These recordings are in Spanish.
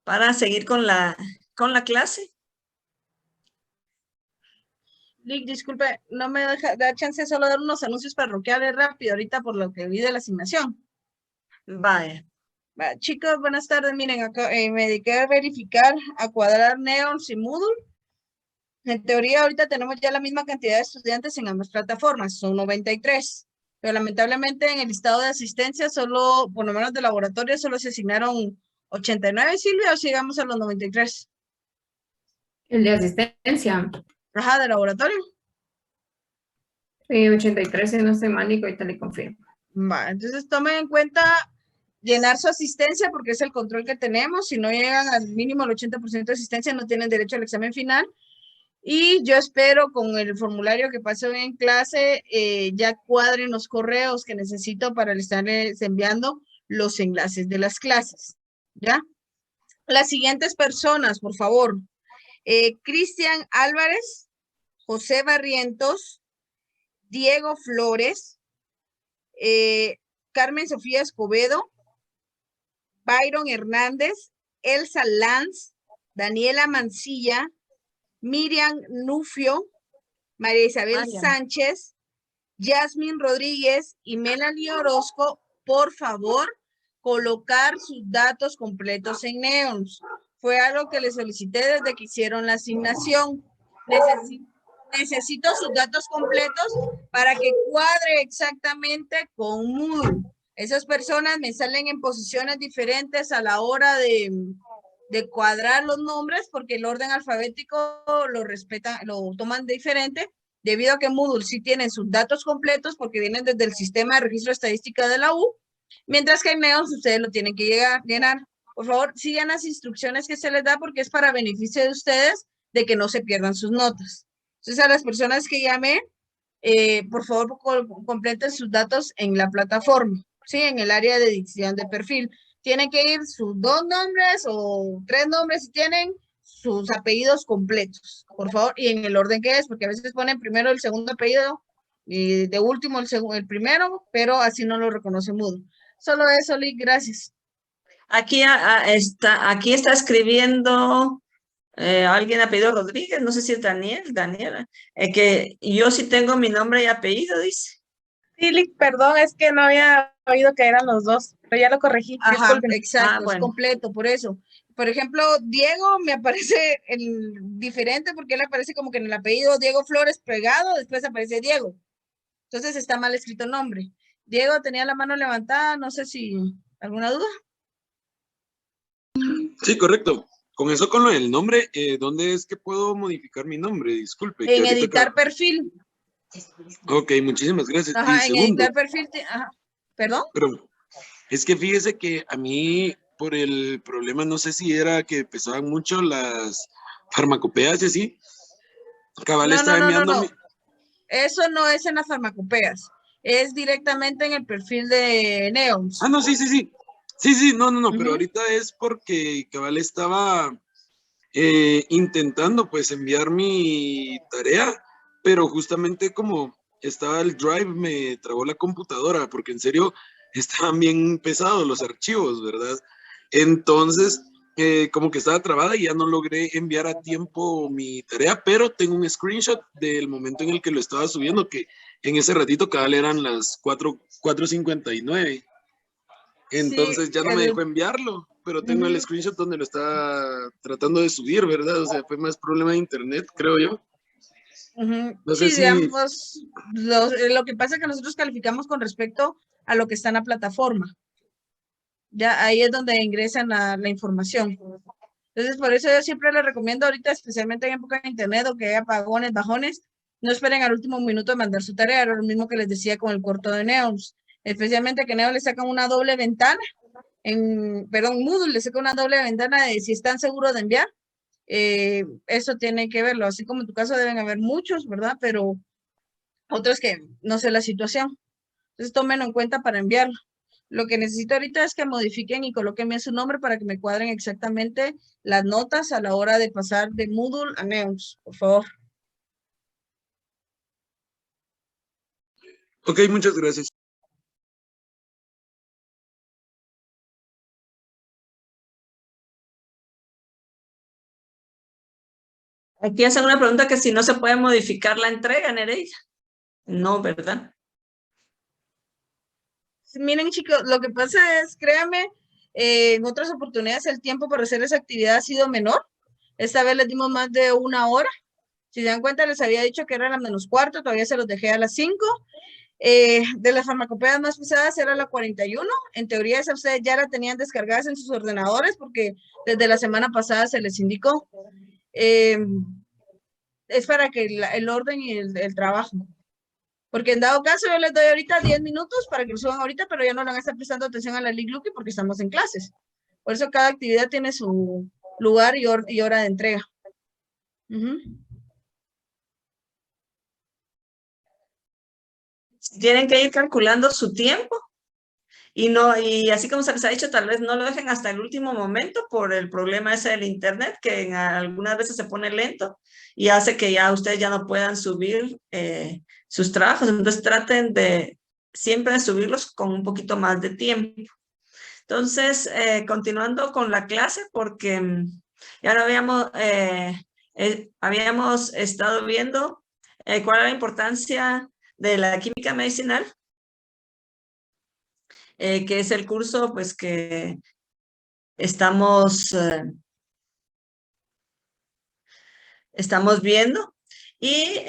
para seguir con la clase. Lick, disculpe, no me da chance de solo dar unos anuncios parroquiales rápido ahorita por lo que vi de la asignación. Vaya. Chicos, buenas tardes. Miren, acá me dediqué a verificar, a cuadrar Neons y Moodle. En teoría, ahorita tenemos ya la misma cantidad de estudiantes en ambas plataformas, son 93. Pero lamentablemente en el listado de asistencia, solo, por lo menos de laboratorio, solo se asignaron 89, Silvia, o si llegamos a los 93. El de asistencia. Ajá, de laboratorio. 83, si no estoy mal, y ahorita le confirmo. Va, entonces tomen en cuenta llenar su asistencia porque es el control que tenemos. Si no llegan al mínimo el 80% de asistencia, no tienen derecho al examen final. Y yo espero con el formulario que pasé hoy en clase, ya cuadren los correos que necesito para estarles enviando los enlaces de las clases. ¿Ya? Las siguientes personas, por favor. Cristian Álvarez, José Barrientos, Diego Flores, Carmen Sofía Escobedo, Byron Hernández, Elsa Lanz, Daniela Mancilla, Miriam Nufio, María Isabel Sánchez, Yasmin Rodríguez y Melanie Orozco, por favor, colocar sus datos completos en Neons. Fue algo que les solicité desde que hicieron la asignación. Necesito sus datos completos para que cuadre exactamente con Moodle. Esas personas me salen en posiciones diferentes a la hora de cuadrar los nombres porque el orden alfabético lo respetan, lo toman diferente debido a que Moodle sí tiene sus datos completos porque vienen desde el sistema de registro estadística de la U, mientras que en Neons ustedes lo tienen que llenar. Por favor, sigan las instrucciones que se les da porque es para beneficio de ustedes de que no se pierdan sus notas. Entonces, a las personas que llamé, por favor, completen sus datos en la plataforma, ¿sí? En el área de edición de perfil. Tienen que ir sus 2 nombres o 3 nombres si tienen, sus apellidos completos, por favor, y en el orden que es, porque a veces ponen primero el segundo apellido y de último el primero, pero así no lo reconoce Moodle. Solo eso, Lick, gracias. Aquí está escribiendo alguien apellido Rodríguez, no sé si es Daniela, que yo sí tengo mi nombre y apellido, dice. Sí, Lick, perdón, es que no había oído que eran los dos, pero ya lo corregí. Ajá, Disculpen. exacto, bueno. es completo, por eso. Por ejemplo, Diego me aparece diferente porque él aparece como que en el apellido Diego Flores pegado, después aparece Diego. Entonces está mal escrito el nombre. Diego tenía la mano levantada, no sé si alguna duda. Sí, correcto. Con eso, con lo del nombre, ¿dónde es que puedo modificar mi nombre? Disculpe. En editar perfil. Ok, muchísimas gracias. Ajá, Y en segundo, editar perfil. Ajá. ¿Perdón? pero es que fíjese que a mí, por el problema, no sé si era que pesaban mucho las farmacopeas y así. Cabal estaba enviando. Eso no es en las farmacopeas. Es directamente en el perfil de Neons. Ah, no, sí. Sí, no, pero ahorita es porque Cabal estaba intentando pues enviar mi tarea, pero justamente como estaba el Drive me trabó la computadora, porque en serio estaban bien pesados los archivos, ¿verdad? Entonces, como que estaba trabada y ya no logré enviar a tiempo mi tarea, pero tengo un screenshot del momento en el que lo estaba subiendo, que en ese ratito cabal eran las 4:59. Entonces ya no me dejó enviarlo, pero tengo el screenshot donde lo está tratando de subir, ¿verdad? O sea, fue más problema de internet, creo yo. No sé si... digamos, lo que pasa es que nosotros calificamos con respecto a lo que está en la plataforma. Ya ahí es donde ingresan la información. Entonces, por eso yo siempre les recomiendo ahorita, especialmente en época de internet o que haya apagones, bajones, no esperen al último minuto de mandar su tarea. Era lo mismo que les decía con el corto de Neons. Especialmente que Neons le sacan una doble ventana, Moodle le saca una doble ventana de si están seguros de enviar. Eso tienen que verlo. Así como en tu caso deben haber muchos, ¿verdad? Pero otros que no sé la situación. Entonces, tómenlo en cuenta para enviarlo. Lo que necesito ahorita es que modifiquen y coloquen bien su nombre para que me cuadren exactamente las notas a la hora de pasar de Moodle a Neons, por favor. Ok, muchas gracias. Aquí hacen una pregunta que si no se puede modificar la entrega, Nereida. No, ¿verdad? Miren, chicos, lo que pasa es, créanme, en otras oportunidades el tiempo para hacer esa actividad ha sido menor. Esta vez les dimos más de 1 hora. Si se dan cuenta, les había dicho que era la -4, todavía se los dejé a las 5. De las farmacopeas más pesadas era la 41. En teoría, esa ustedes ya la tenían descargadas en sus ordenadores porque desde la semana pasada se les indicó. Es para que el orden y el trabajo. Porque en dado caso yo les doy ahorita 10 minutos para que lo suban ahorita, pero ya no le van a estar prestando atención a la Ligluki porque estamos en clases. Por eso cada actividad tiene su lugar y hora de entrega. Tienen que ir calculando su tiempo y así como se les ha dicho, tal vez no lo dejen hasta el último momento por el problema ese del internet, que algunas veces se pone lento y hace que ya ustedes ya no puedan subir sus trabajos. Entonces traten de siempre subirlos con un poquito más de tiempo. Entonces, continuando con la clase, porque ya no habíamos estado viendo cuál era la importancia de la química medicinal, que es el curso pues que estamos viendo. Y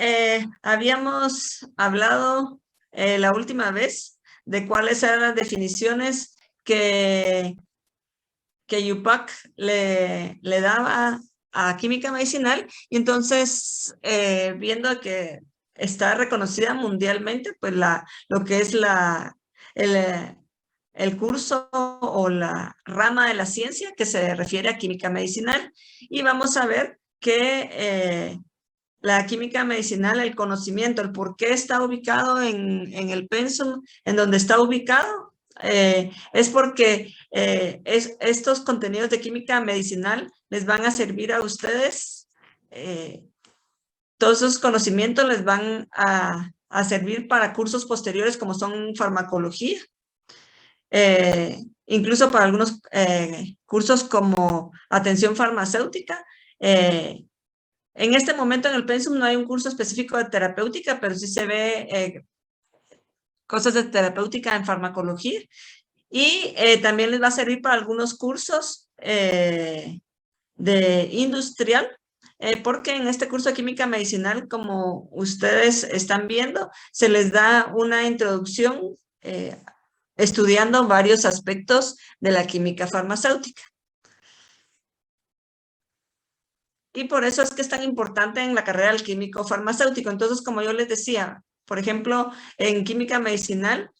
habíamos hablado la última vez de cuáles eran las definiciones que Yupac le daba a química medicinal, y entonces viendo que está reconocida mundialmente, pues lo que es el curso o la rama de la ciencia que se refiere a química medicinal, y vamos a ver que la química medicinal, el conocimiento, el por qué está ubicado en el pensum, en donde está ubicado, es porque estos contenidos de química medicinal les van a servir a ustedes, todos esos conocimientos les van a servir para cursos posteriores como son farmacología, incluso para algunos cursos como atención farmacéutica. En este momento en el pensum no hay un curso específico de terapéutica, pero sí se ve cosas de terapéutica en farmacología. Y también les va a servir para algunos cursos de industrial, porque en este curso de química medicinal, como ustedes están viendo, se les da una introducción estudiando varios aspectos de la química farmacéutica. Y por eso es que es tan importante en la carrera del químico farmacéutico. Entonces, como yo les decía, por ejemplo, en química medicinal,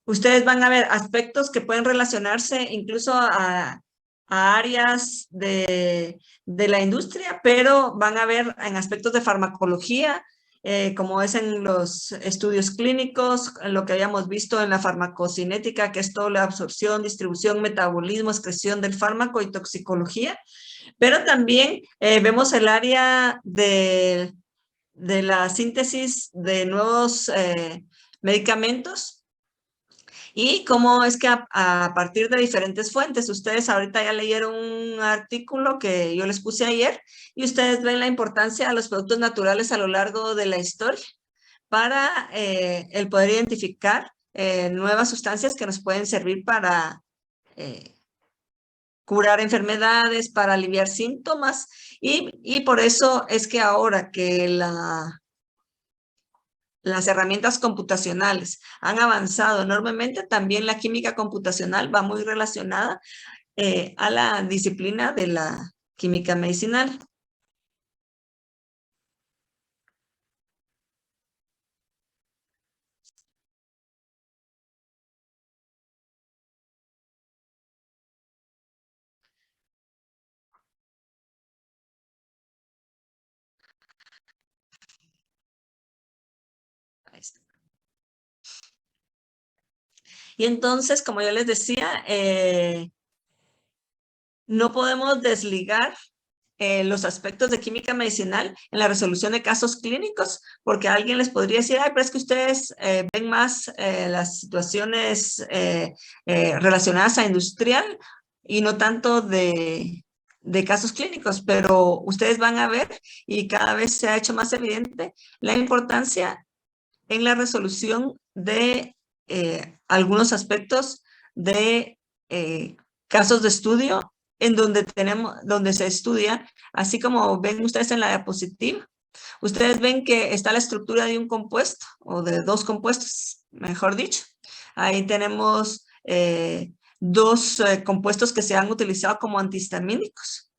ustedes van a ver aspectos que pueden relacionarse incluso a áreas de la industria, pero van a ver en aspectos de farmacología, como es en los estudios clínicos, lo que habíamos visto en la farmacocinética, que es toda la absorción, distribución, metabolismo, excreción del fármaco y toxicología. Pero también vemos el área de la síntesis de nuevos medicamentos, y cómo es que a partir de diferentes fuentes, ustedes ahorita ya leyeron un artículo que yo les puse ayer, y ustedes ven la importancia de los productos naturales a lo largo de la historia para el poder identificar nuevas sustancias que nos pueden servir para curar enfermedades, para aliviar síntomas, y por eso es que ahora que las herramientas computacionales han avanzado enormemente, también la química computacional va muy relacionada a la disciplina de la química medicinal. Ahí está. Y entonces, como yo les decía, no podemos desligar los aspectos de química medicinal en la resolución de casos clínicos, porque alguien les podría decir, ay, pero es que ustedes ven más las situaciones relacionadas a industrial y no tanto de de casos clínicos, pero ustedes van a ver, y cada vez se ha hecho más evidente, la importancia en la resolución de algunos aspectos de casos de estudio en donde se estudia, así como ven ustedes en la diapositiva. Ustedes ven que está la estructura de un compuesto, o de dos compuestos, mejor dicho. Ahí tenemos dos compuestos que se han utilizado como antihistamínicos.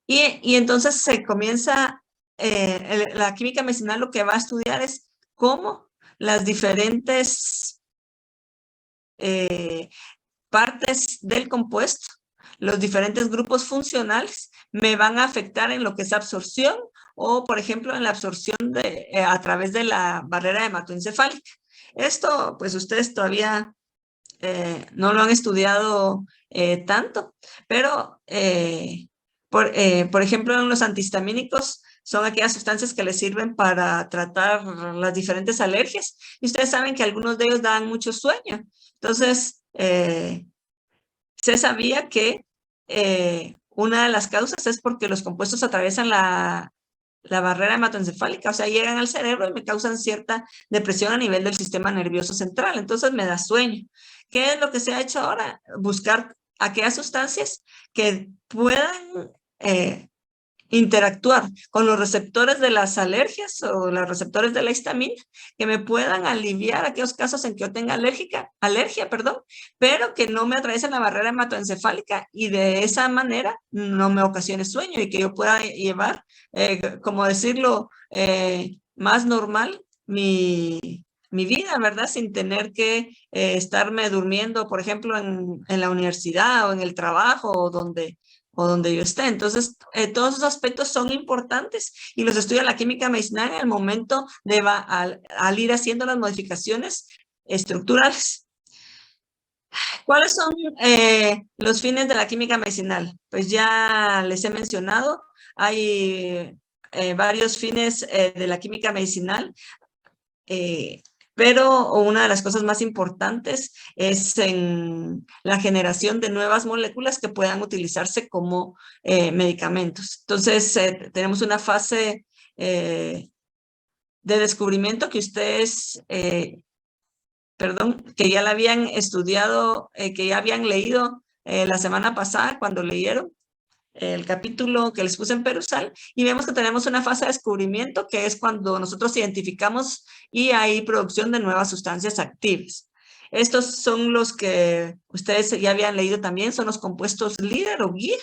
Y entonces se comienza, la química medicinal lo que va a estudiar es cómo las diferentes partes del compuesto, los diferentes grupos funcionales, me van a afectar en lo que es absorción o, por ejemplo, en la absorción a través de la barrera hematoencefálica. Esto, pues ustedes todavía no lo han estudiado tanto, pero, por ejemplo, en los antihistamínicos son aquellas sustancias que les sirven para tratar las diferentes alergias. Y ustedes saben que algunos de ellos dan mucho sueño. Entonces, se sabía que una de las causas es porque los compuestos atraviesan la barrera hematoencefálica, o sea, llegan al cerebro y me causan cierta depresión a nivel del sistema nervioso central, entonces me da sueño. ¿Qué es lo que se ha hecho ahora? Buscar aquellas sustancias que puedan interactuar con los receptores de las alergias o los receptores de la histamina, que me puedan aliviar aquellos casos en que yo tenga alergia, pero que no me atraviesen la barrera hematoencefálica y de esa manera no me ocasione sueño y que yo pueda llevar, como decirlo, más normal mi vida, ¿verdad? Sin tener que estarme durmiendo, por ejemplo, en la universidad o en el trabajo o donde yo esté. Entonces, todos esos aspectos son importantes y los estudia la química medicinal en el momento de al ir haciendo las modificaciones estructurales. ¿Cuáles son los fines de la química medicinal? Pues ya les he mencionado, hay varios fines de la química medicinal, pero una de las cosas más importantes es en la generación de nuevas moléculas que puedan utilizarse como medicamentos. Entonces, tenemos una fase de descubrimiento que ustedes, que ya la habían estudiado, que ya habían leído la semana pasada cuando leyeron el capítulo que les puse en Perusal, y vemos que tenemos una fase de descubrimiento que es cuando nosotros identificamos y hay producción de nuevas sustancias activas. Estos son los que ustedes ya habían leído también, son los compuestos líder o guía,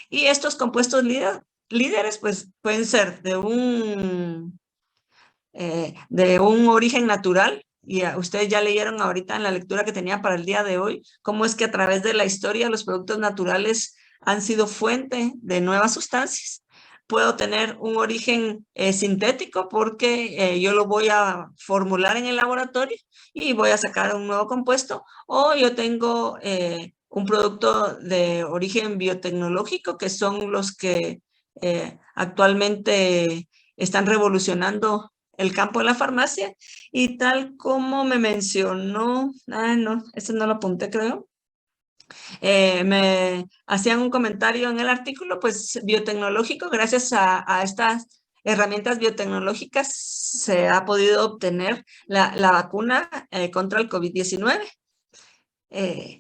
y estos compuestos líderes pues pueden ser de un origen natural, y ustedes ya leyeron ahorita en la lectura que tenía para el día de hoy, cómo es que a través de la historia los productos naturales han sido fuente de nuevas sustancias. Puedo tener un origen sintético porque yo lo voy a formular en el laboratorio y voy a sacar un nuevo compuesto, o yo tengo un producto de origen biotecnológico, que son los que actualmente están revolucionando el campo de la farmacia, y tal como me mencionó, no, eso no lo apunté, creo. Me hacían un comentario en el artículo, pues biotecnológico, gracias a estas herramientas biotecnológicas se ha podido obtener la vacuna contra el COVID-19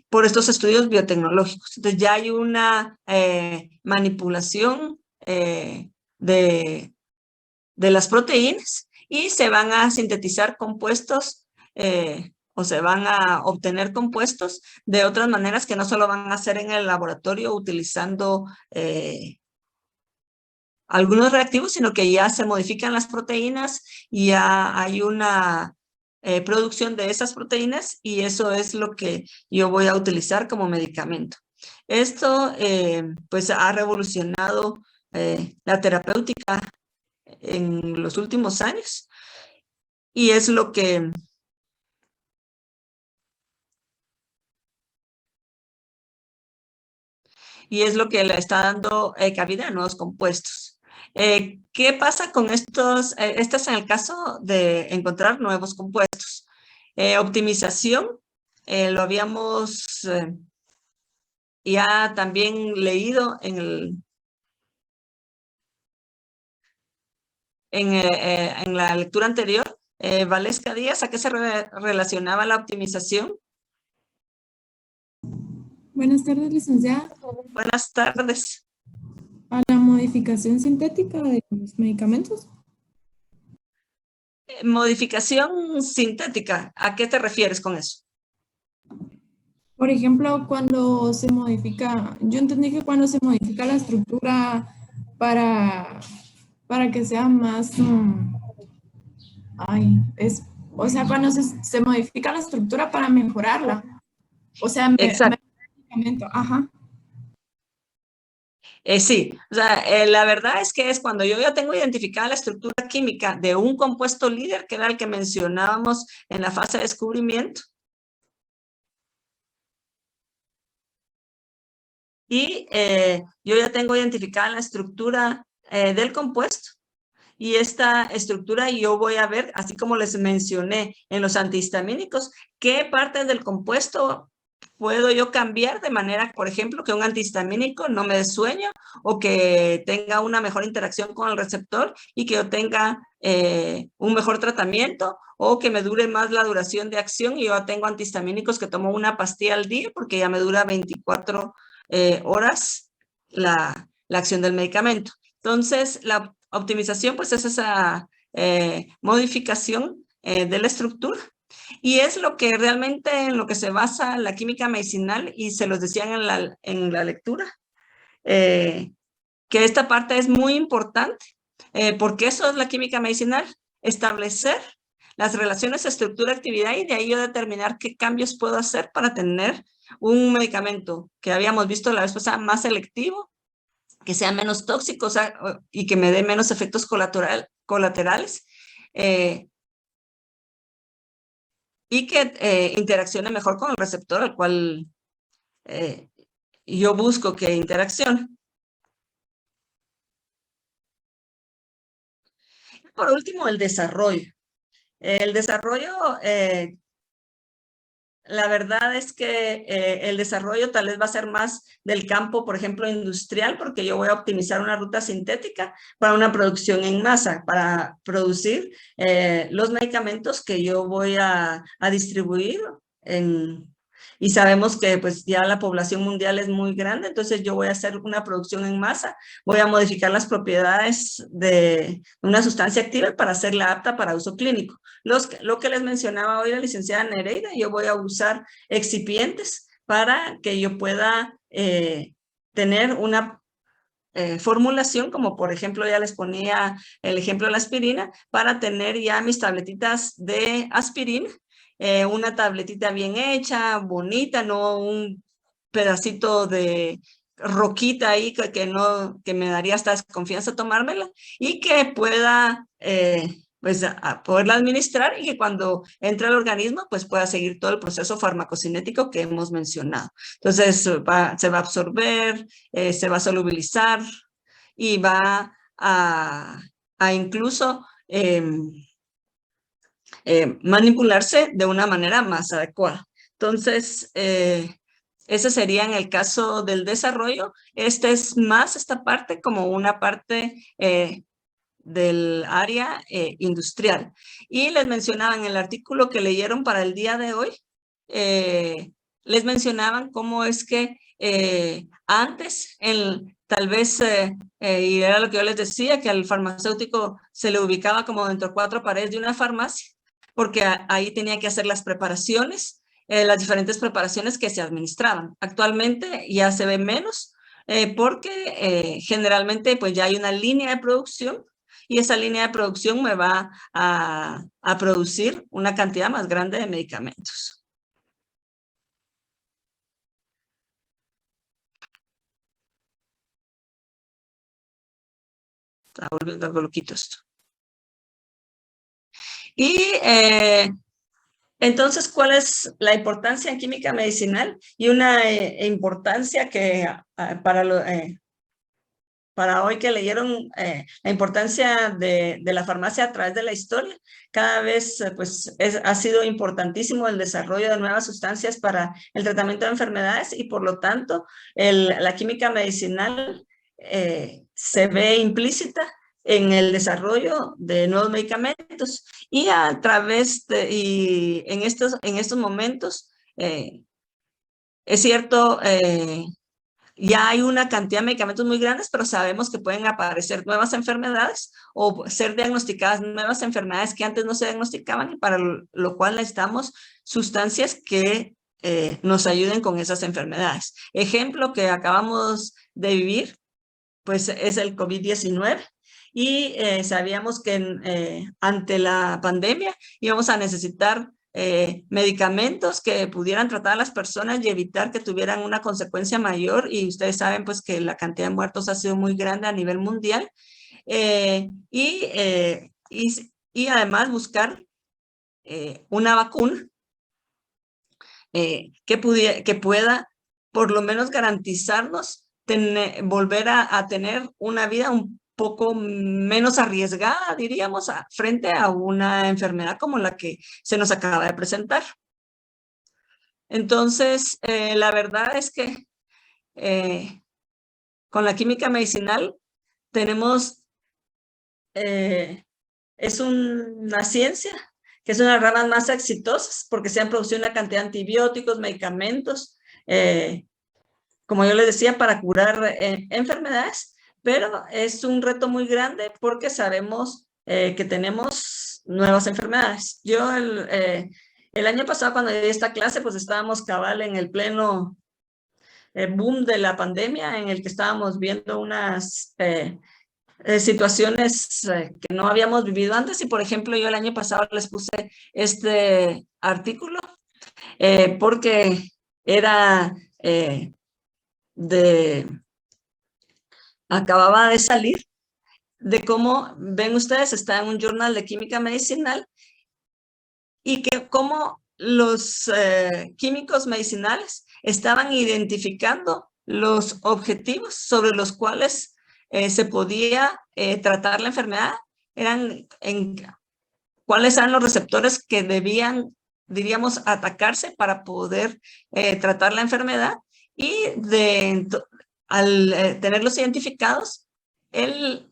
por estos estudios biotecnológicos. Entonces ya hay una manipulación de las proteínas y se van a sintetizar compuestos o se van a obtener compuestos de otras maneras que no solo van a hacer en el laboratorio utilizando algunos reactivos, sino que ya se modifican las proteínas y ya hay una producción de esas proteínas, y eso es lo que yo voy a utilizar como medicamento. Esto pues ha revolucionado la terapéutica en los últimos años, y es lo que le está dando cabida a nuevos compuestos. ¿Qué pasa con estos? Este es en el caso de encontrar nuevos compuestos. Optimización, lo habíamos ya también leído en la lectura anterior, Valesca Díaz, ¿a qué se relacionaba la optimización? Buenas tardes, licenciada. Buenas tardes. A la modificación sintética de los medicamentos. Modificación sintética, ¿a qué te refieres con eso? Por ejemplo, cuando se modifica, yo entendí que cuando se modifica la estructura para que sea más, o sea, cuando se modifica la estructura para mejorarla. O sea, Exacto. medicamento, ajá. Sí, o sea, la verdad es que es cuando yo ya tengo identificada la estructura química de un compuesto líder, que era el que mencionábamos en la fase de descubrimiento. Y yo ya tengo identificada la estructura del compuesto. Y esta estructura yo voy a ver, así como les mencioné en los antihistamínicos, qué partes del compuesto puedo yo cambiar de manera, por ejemplo, que un antihistamínico no me dé sueño o que tenga una mejor interacción con el receptor y que yo tenga un mejor tratamiento o que me dure más la duración de acción. Y yo tengo antihistamínicos que tomo una pastilla al día porque ya me dura 24 horas la acción del medicamento. Entonces, la optimización, pues es esa modificación de la estructura. Y es lo que realmente en lo que se basa la química medicinal, y se los decían en la lectura, que esta parte es muy importante, porque eso es la química medicinal, establecer las relaciones estructura-actividad y de ahí yo determinar qué cambios puedo hacer para tener un medicamento que habíamos visto la vez pasada más selectivo, que sea menos tóxico, o sea, y que me dé menos efectos colaterales, y que interaccione mejor con el receptor al cual yo busco que interaccione. Por último, el desarrollo. El desarrollo, la verdad es que el desarrollo tal vez va a ser más del campo, por ejemplo, industrial, porque yo voy a optimizar una ruta sintética para una producción en masa, para producir los medicamentos que yo voy a distribuir y sabemos que pues ya la población mundial es muy grande, entonces yo voy a hacer una producción en masa, voy a modificar las propiedades de una sustancia activa para hacerla apta para uso clínico. Lo que les mencionaba hoy la licenciada Nereida, yo voy a usar excipientes para que yo pueda tener una formulación, como por ejemplo ya les ponía el ejemplo de la aspirina, para tener ya mis tabletitas de aspirina, una tabletita bien hecha, bonita, no un pedacito de roquita ahí que me daría hasta desconfianza tomármela, y que pueda pues a poderla administrar y que cuando entre al organismo pues pueda seguir todo el proceso farmacocinético que hemos mencionado. Entonces se va a absorber, se va a solubilizar y va a incluso manipularse de una manera más adecuada. Entonces, ese sería en el caso del desarrollo. Es más esta parte como una parte del área industrial. Y les mencionaba en el artículo que leyeron para el día de hoy, les mencionaban cómo es que antes, tal vez, y era lo que yo les decía, que al farmacéutico se le ubicaba como dentro de 4 paredes de una farmacia, porque ahí tenía que hacer las preparaciones, las diferentes preparaciones que se administraban. Actualmente ya se ve menos, porque generalmente pues ya hay una línea de producción y esa línea de producción me va a producir una cantidad más grande de medicamentos. Está volviendo algo loquito esto. Y entonces, ¿cuál es la importancia en química medicinal? Y una importancia que para para hoy que leyeron la importancia de la farmacia a través de la historia. Cada vez pues, ha sido importantísimo el desarrollo de nuevas sustancias para el tratamiento de enfermedades y por lo tanto la química medicinal se ve implícita en el desarrollo de nuevos medicamentos y a través de, y en estos momentos, es cierto, ya hay una cantidad de medicamentos muy grandes, pero sabemos que pueden aparecer nuevas enfermedades o ser diagnosticadas nuevas enfermedades que antes no se diagnosticaban y para lo cual necesitamos sustancias que nos ayuden con esas enfermedades. Ejemplo que acabamos de vivir, pues es el COVID-19 y sabíamos que ante la pandemia íbamos a necesitar medicamentos que pudieran tratar a las personas y evitar que tuvieran una consecuencia mayor y ustedes saben pues que la cantidad de muertos ha sido muy grande a nivel mundial y además buscar una vacuna que pueda por lo menos garantizarnos volver a tener una vida un poco menos arriesgada, diríamos, frente a una enfermedad como la que se nos acaba de presentar. Entonces, la verdad es que con la química medicinal tenemos, es una ciencia que es una de las ramas más exitosas porque se han producido una cantidad de antibióticos, medicamentos, como yo les decía, para curar enfermedades, pero es un reto muy grande porque sabemos que tenemos nuevas enfermedades. Yo el año pasado cuando di esta clase, pues estábamos cabal en el pleno boom de la pandemia en el que estábamos viendo unas situaciones que no habíamos vivido antes y, por ejemplo, yo el año pasado les puse este artículo porque era acababa de salir de cómo, ven ustedes, está en un journal de química medicinal y que cómo los químicos medicinales estaban identificando los objetivos sobre los cuales se podía tratar la enfermedad, cuáles eran los receptores que debían, diríamos, atacarse para poder tratar la enfermedad y al tenerlos identificados, el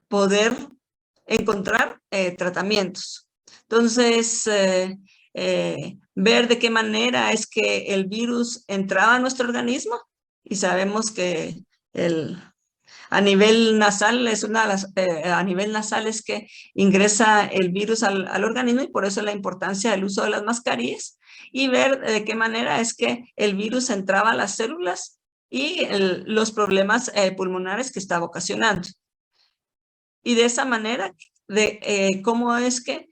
poder encontrar tratamientos. Entonces, ver de qué manera es que el virus entraba a nuestro organismo y sabemos que a nivel nasal es que ingresa el virus al organismo y por eso la importancia del uso de las mascarillas y ver de qué manera es que el virus entraba a las células y los problemas pulmonares que estaba ocasionando. Y de esa manera, cómo es que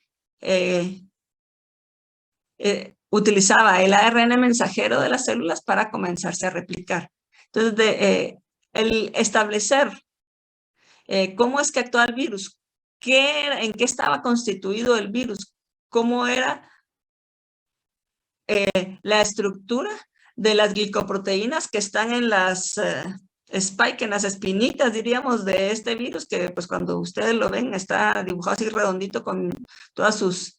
utilizaba el ARN mensajero de las células para comenzarse a replicar. Entonces, el establecer cómo es que actuaba el virus, en qué estaba constituido el virus, cómo era la estructura de las glicoproteínas que están en las spike, en las espinitas, diríamos, de este virus, que pues cuando ustedes lo ven está dibujado así redondito con todas sus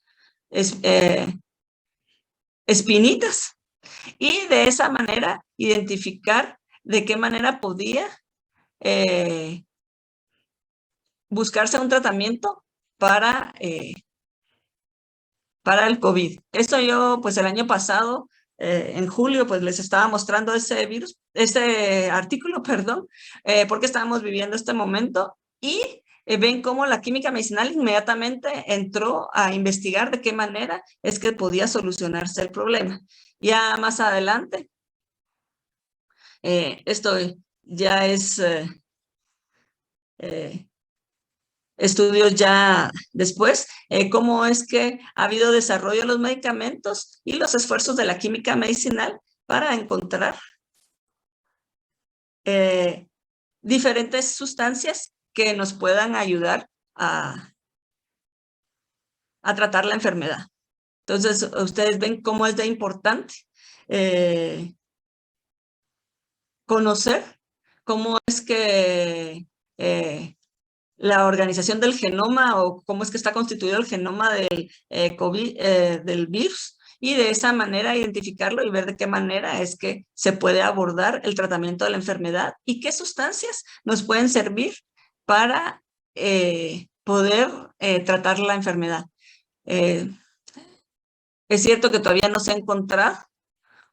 espinitas. Y de esa manera identificar de qué manera podía buscarse un tratamiento para el COVID. Esto yo, pues el año pasado, en julio, pues les estaba mostrando ese artículo, perdón, porque estábamos viviendo este momento y ven cómo la química medicinal inmediatamente entró a investigar de qué manera es que podía solucionarse el problema. Ya más adelante, esto ya es estudios ya después, cómo es que ha habido desarrollo de los medicamentos y los esfuerzos de la química medicinal para encontrar diferentes sustancias que nos puedan ayudar a tratar la enfermedad. Entonces, ustedes ven cómo es de importante conocer cómo es que la organización del genoma o cómo es que está constituido el genoma del, COVID, del virus, y de esa manera identificarlo y ver de qué manera es que se puede abordar el tratamiento de la enfermedad y qué sustancias nos pueden servir para poder tratar la enfermedad. Es cierto que todavía no se ha encontrado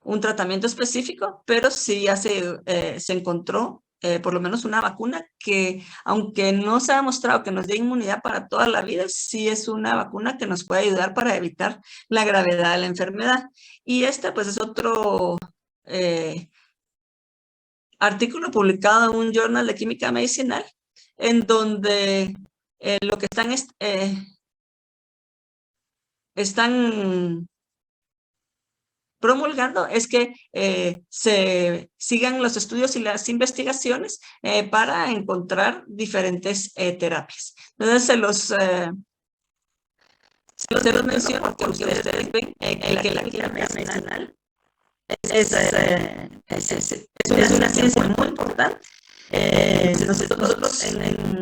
un tratamiento específico, pero sí ya se encontró por lo menos una vacuna que, aunque no se ha demostrado que nos dé inmunidad para toda la vida, sí es una vacuna que nos puede ayudar para evitar la gravedad de la enfermedad. Y este pues es otro artículo publicado en un journal de química medicinal, en donde lo que están promulgando es que se sigan los estudios y las investigaciones para encontrar diferentes terapias. Entonces se los menciono porque ustedes ven que la química medicinal es una ciencia muy importante. Nosotros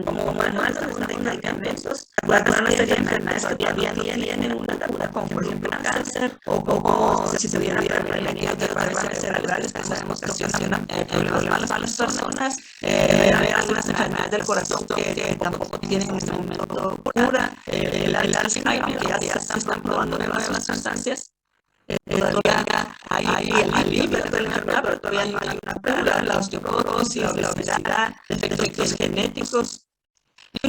como manual de medicamentos, para una serie de enfermedades que todavía no tienen una cura, como por ejemplo cáncer, o como si se hubiera prevenido de enfermedades cerebrales que sabemos que ocasionan problemas a las personas. Hay algunas enfermedades del corazón que tampoco tienen en este momento cura. El Alzheimer, que ya se están probando nuevas sustancias. Todavía hay alivio de la enfermedad, pero todavía no hay una cura. La osteoporosis, la obesidad, defectos genéticos. Y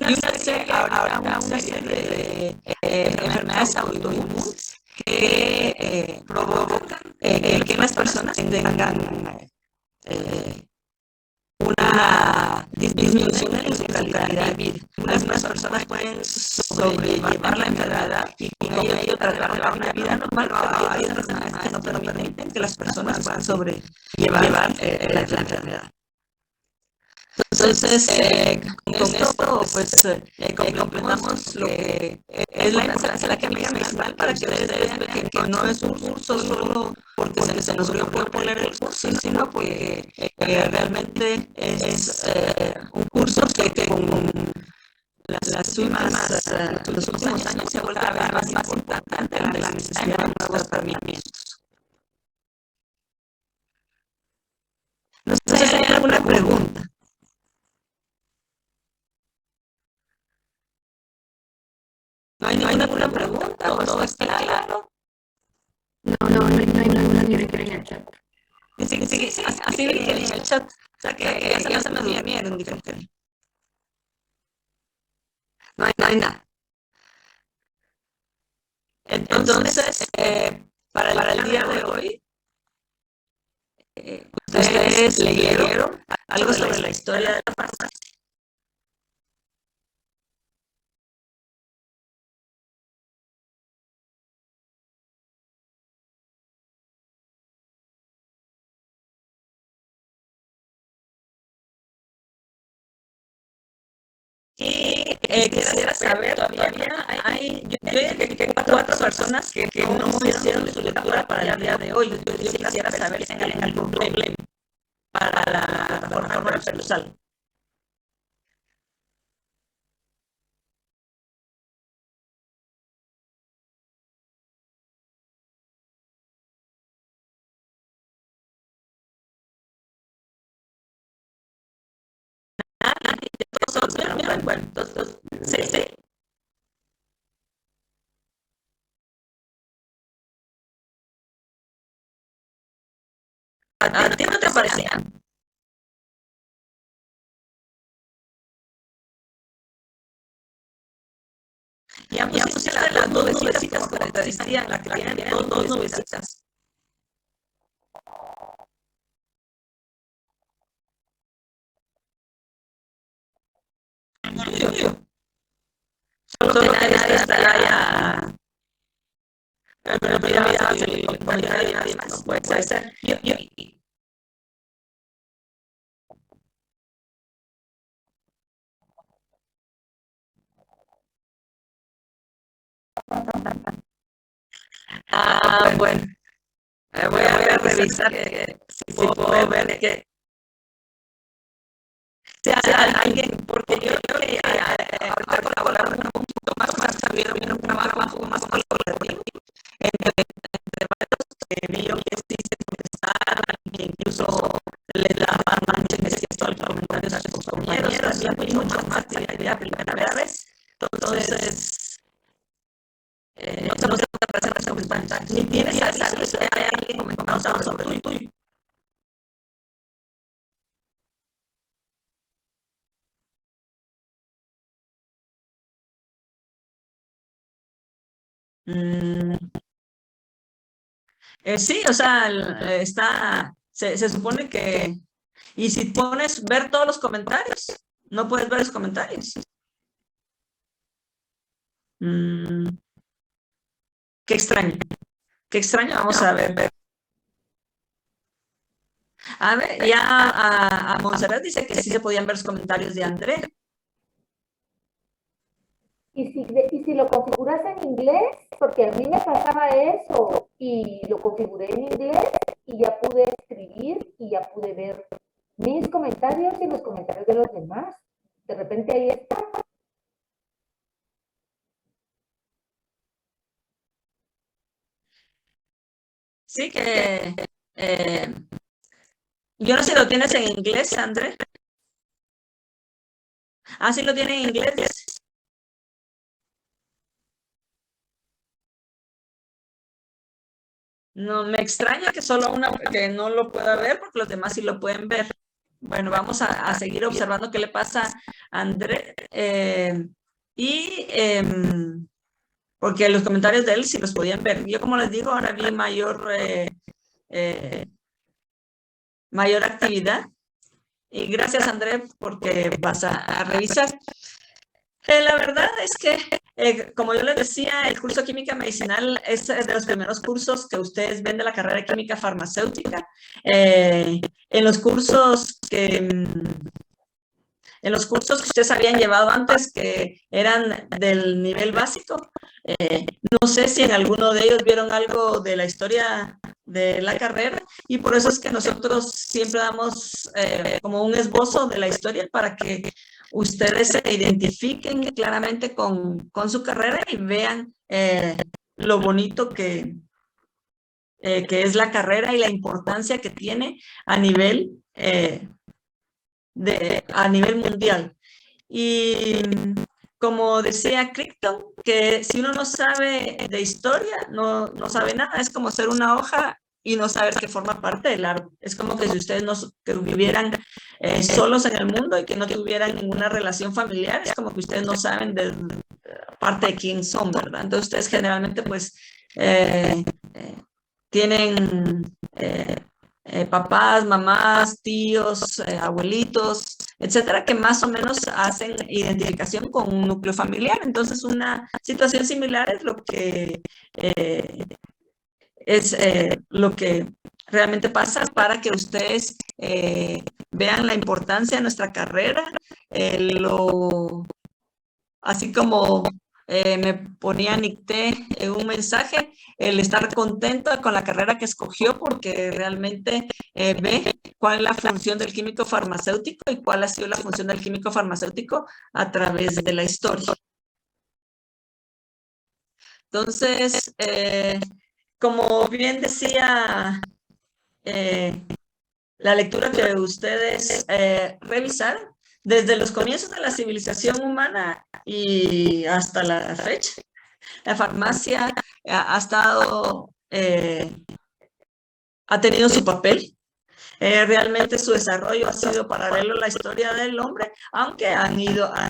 habrá una serie de enfermedades autoinmunes que provocan que las personas tengan una disminución en su calidad de vida. Algunas personas pueden sobrellevar la enfermedad y con ello tratar una vida normal, pero hay otras enfermedades que no permiten que las personas puedan sobrellevar la enfermedad. Entonces, con esto, pues, completamos lo que es la importancia de la química medicinal para que ustedes vean que no es un curso solo porque se nos ocurrió poner el curso, sino porque realmente es un curso que con los últimos años se ha vuelto a ver más importante la necesidad de nuevos tratamientos. No sé si hay alguna pregunta. ¿No hay ninguna pregunta o todo está claro? No hay ninguna que en el chat. Sí, así vi en el chat. O sea que ya se me durmieron, diferente. No hay nada. Entonces, para el día de hoy, ustedes leyeron algo sobre la historia de la farmacia. Y quisiera saber, todavía hay, yo dije que 4 personas que no hicieron su lectura para el día de hoy. Yo quisiera saber si tienen algún problema para la plataforma de Pelusal. Bueno, entonces, sí. ¿A ti no te parecían? Ya pusiste las 2 nubecitas, como te decía, la que tiene 2 nubecitas. Solo que nadie estará ya. Pero mira, nadie más, no puede ser. Bueno. Voy a revisar si puedo ver que sea alguien, porque yo creo que ahorita colaborar un poquito más sabido, viene un trabajo un poco más colaborativo entre varios que vio que sí se contestaban, que incluso le daban mucha investigación al comentarios a sus compañeros, también mucho más actividad primera vez. Entonces, no se nos puede pasar esa ventaja. Ni tienes a alguien comentando sobre el tuyo. Sí, o sea, se supone que, y si pones ver todos los comentarios, no puedes ver los comentarios. Qué extraño, vamos a ver. A ver, ya a Montserrat dice que sí se podían ver los comentarios de André. Y si lo configuras en inglés, porque a mí me pasaba eso, y lo configuré en inglés, y ya pude escribir, y ya pude ver mis comentarios y los comentarios de los demás. De repente ahí está. Sí que... yo no sé si lo tienes en inglés, André. Ah, sí lo tiene en inglés. No, me extraña que solo una que no lo pueda ver porque los demás sí lo pueden ver. Bueno, vamos a seguir observando qué le pasa a André. Porque los comentarios de él sí los podían ver. Yo, como les digo, ahora vi mayor actividad. Y gracias, André, porque vas a revisar. La verdad es que, como yo les decía, el curso de Química Medicinal es de los primeros cursos que ustedes ven de la carrera de Química Farmacéutica. En los cursos que ustedes habían llevado antes, que eran del nivel básico, no sé si en alguno de ellos vieron algo de la historia de la carrera, y por eso es que nosotros siempre damos como un esbozo de la historia para que ustedes se identifiquen claramente con su carrera y vean lo bonito que es la carrera y la importancia que tiene a nivel mundial. Y como decía Crichton, que si uno no sabe de historia, no sabe nada, es como ser una hoja y no saber que forma parte del árbol. Es como que si ustedes que vivieran solos en el mundo y que no tuvieran ninguna relación familiar, es como que ustedes no saben de parte de quién son, ¿verdad? Entonces ustedes generalmente pues tienen papás, mamás, tíos, abuelitos, etcétera, que más o menos hacen identificación con un núcleo familiar. Entonces, una situación similar es lo que realmente pasa para que ustedes vean la importancia de nuestra carrera, así como me ponía Nicté en un mensaje, el estar contento con la carrera que escogió porque realmente ve cuál es la función del químico farmacéutico y cuál ha sido la función del químico farmacéutico a través de la historia. Entonces, como bien decía la lectura que ustedes revisaron, desde los comienzos de la civilización humana y hasta la fecha, la farmacia ha tenido su papel. Realmente su desarrollo ha sido paralelo a la historia del hombre, aunque han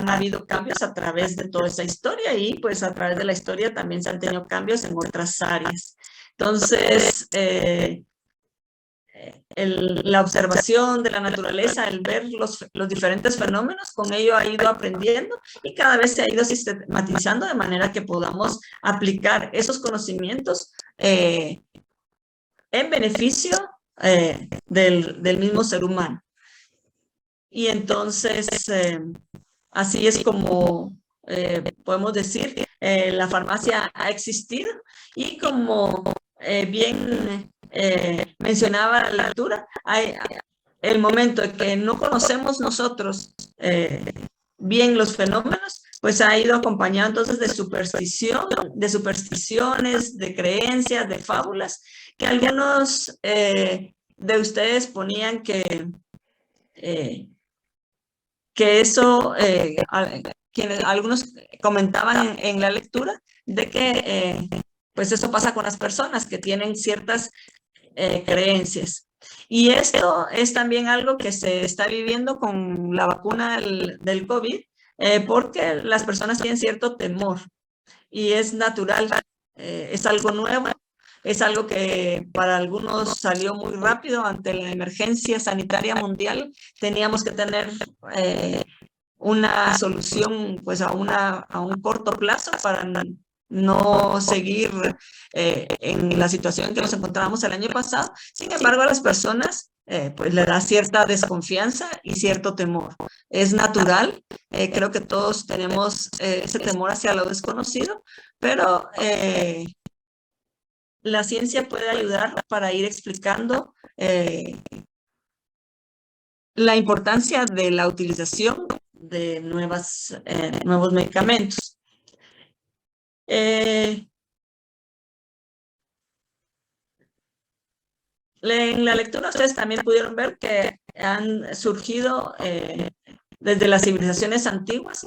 habido cambios a través de toda esa historia y pues a través de la historia también se han tenido cambios en otras áreas. Entonces, la observación de la naturaleza, el ver los diferentes fenómenos, con ello ha ido aprendiendo y cada vez se ha ido sistematizando de manera que podamos aplicar esos conocimientos en beneficio del mismo ser humano. Y entonces, así es como podemos decir, la farmacia ha existido y como bien mencionaba la lectura, el momento en que no conocemos nosotros bien los fenómenos, pues ha ido acompañado entonces de superstición, de supersticiones, de creencias, de fábulas, que algunos de ustedes ponían que eso, algunos comentaban en la lectura de que pues eso pasa con las personas que tienen ciertas creencias. Y esto es también algo que se está viviendo con la vacuna del COVID, porque las personas tienen cierto temor y es natural, es algo nuevo, es algo que para algunos salió muy rápido ante la emergencia sanitaria mundial. Teníamos que tener una solución pues a un corto plazo para no seguir en la situación en que nos encontrábamos el año pasado. Sin embargo, a las personas pues le da cierta desconfianza y cierto temor. Es natural, creo que todos tenemos ese temor hacia lo desconocido, pero la ciencia puede ayudar para ir explicando la importancia de la utilización de nuevos medicamentos. En la lectura ustedes también pudieron ver que han surgido desde las civilizaciones antiguas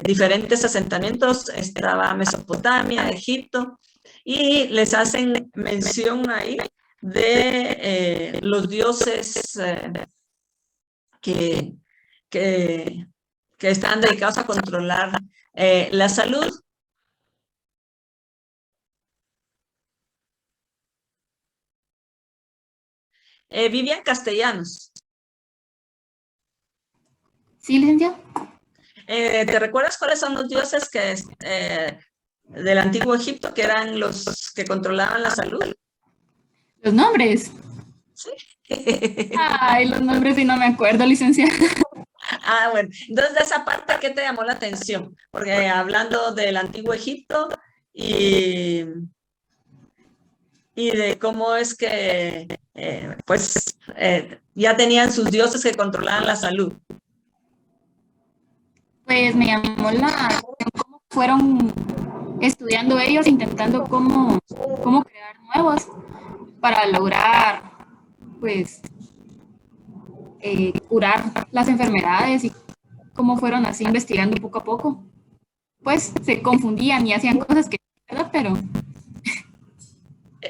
diferentes asentamientos. Estaba Mesopotamia, Egipto, y les hacen mención ahí de los dioses que están dedicados a controlar la salud. Vivian Castellanos. Sí, licenciada. ¿Te recuerdas cuáles son los dioses del antiguo Egipto que eran los que controlaban la salud? Los nombres. Sí. Ay, los nombres sí no me acuerdo, licenciada. Ah, bueno. Entonces, de esa parte, ¿qué te llamó la atención? Porque hablando del antiguo Egipto y de cómo es que ya tenían sus dioses que controlaban la salud. Pues me llamó la atención cómo fueron estudiando ellos, intentando cómo crear nuevos para lograr, pues, curar las enfermedades, y cómo fueron así investigando poco a poco. Pues se confundían y hacían cosas que, ¿verdad? Pero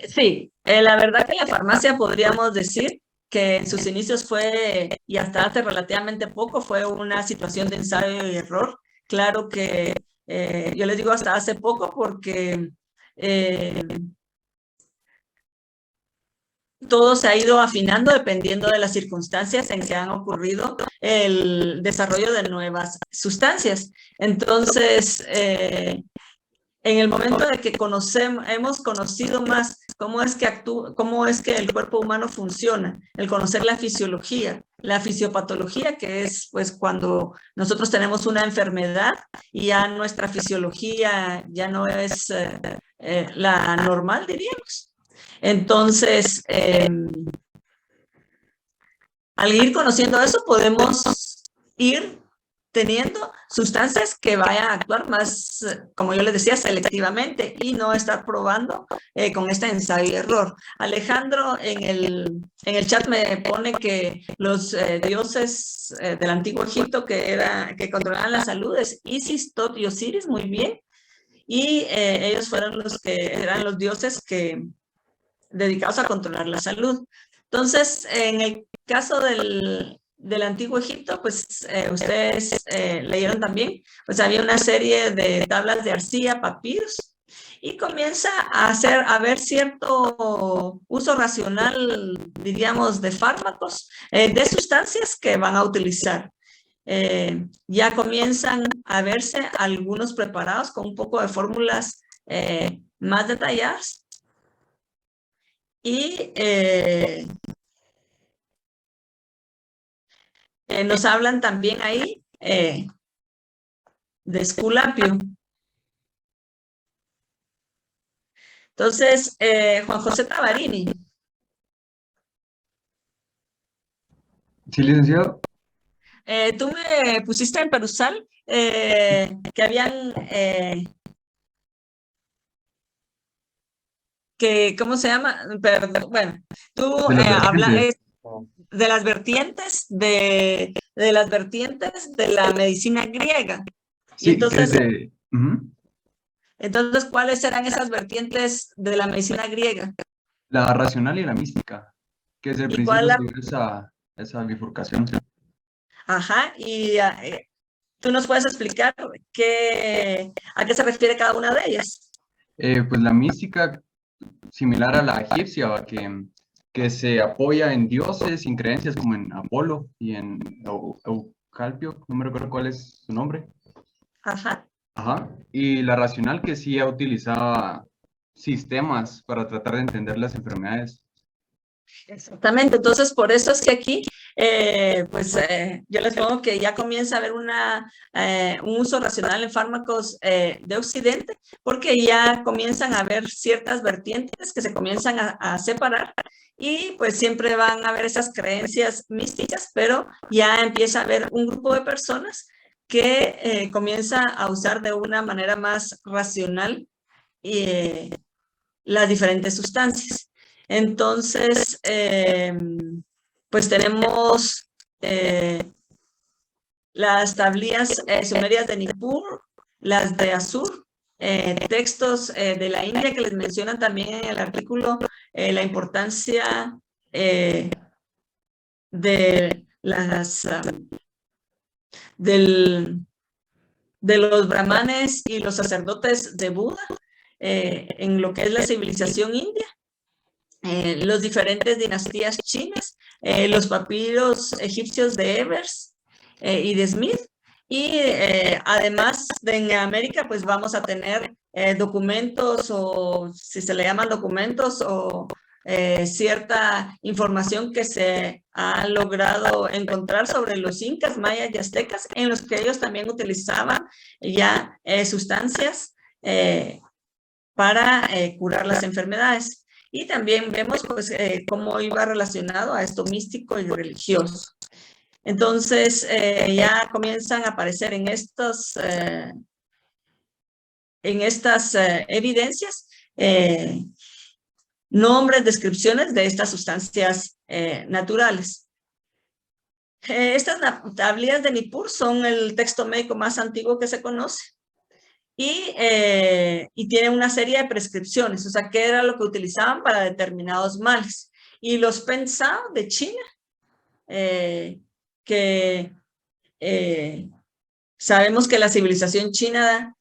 sí, la verdad que la farmacia podríamos decir que en sus inicios fue, y hasta hace relativamente poco, fue una situación de ensayo y error. Claro que yo les digo hasta hace poco porque todo se ha ido afinando dependiendo de las circunstancias en que han ocurrido el desarrollo de nuevas sustancias. Entonces, en el momento de que hemos conocido más cómo es que el cuerpo humano funciona, el conocer la fisiología, la fisiopatología, que es pues cuando nosotros tenemos una enfermedad y ya nuestra fisiología ya no es la normal, diríamos. Entonces, al ir conociendo eso, podemos ir teniendo sustancias que vayan a actuar más, como yo les decía, selectivamente y no estar probando con este ensayo y error. Alejandro en el chat me pone que los dioses del antiguo Egipto que controlaban la salud es Isis, Tot y Osiris, muy bien. Y ellos fueron los que eran los dioses dedicados a controlar la salud. Entonces, en el caso del antiguo Egipto, pues ustedes leyeron también, pues había una serie de tablas de arcilla, papiros, y comienza a haber cierto uso racional, diríamos, de fármacos, de sustancias que van a utilizar. Ya comienzan a verse algunos preparados con un poco de fórmulas más detalladas. Y nos hablan también ahí de Esculapio. Entonces, Juan José Tavarini. Sí, licenciado. Tú me pusiste en Perusal que habían, ¿cómo se llama? Perdón, bueno, tú De las hablas vertientes. de las vertientes de las vertientes de la medicina griega. Y Sí, que es entonces, de ujú, ¿cuáles eran esas vertientes de la medicina griega? la racional y la mística, que desde el ¿Y cuál principio la? se dio esa bifurcación. Ajá, y tú nos puedes explicar a qué se refiere cada una de ellas. Pues la mística, similar a la egipcia, que se apoya en dioses, en creencias como en Apolo y en Eucalpio, no me recuerdo cuál es su nombre. Ajá. Ajá. Y la racional que sí ya utilizaba sistemas para tratar de entender las enfermedades. Exactamente, entonces por eso es que aquí, yo les pongo que ya comienza a haber un uso racional en fármacos de Occidente, porque ya comienzan a haber ciertas vertientes que se comienzan a separar y pues siempre van a haber esas creencias místicas, pero ya empieza a haber un grupo de personas que comienza a usar de una manera más racional las diferentes sustancias. Entonces, pues tenemos las tablillas sumerias de Nippur, las de Assur, textos de la India que les mencionan también en el artículo la importancia de de los brahmanes y los sacerdotes de Buda en lo que es la civilización india. Los diferentes dinastías chinas, los papiros egipcios de Ebers y de Smith, y además en América pues vamos a tener documentos o si se le llaman documentos o cierta información que se ha logrado encontrar sobre los incas, mayas y aztecas, en los que ellos también utilizaban ya sustancias para curar las enfermedades. Y también vemos pues, cómo iba relacionado a esto místico y religioso. Entonces, ya comienzan a aparecer en estas evidencias nombres, descripciones de estas sustancias naturales. Estas tablillas de Nippur son el texto médico más antiguo que se conoce. Y tiene una serie de prescripciones, o sea, qué era lo que utilizaban para determinados males. Y los pensados de China, que sabemos que la civilización china,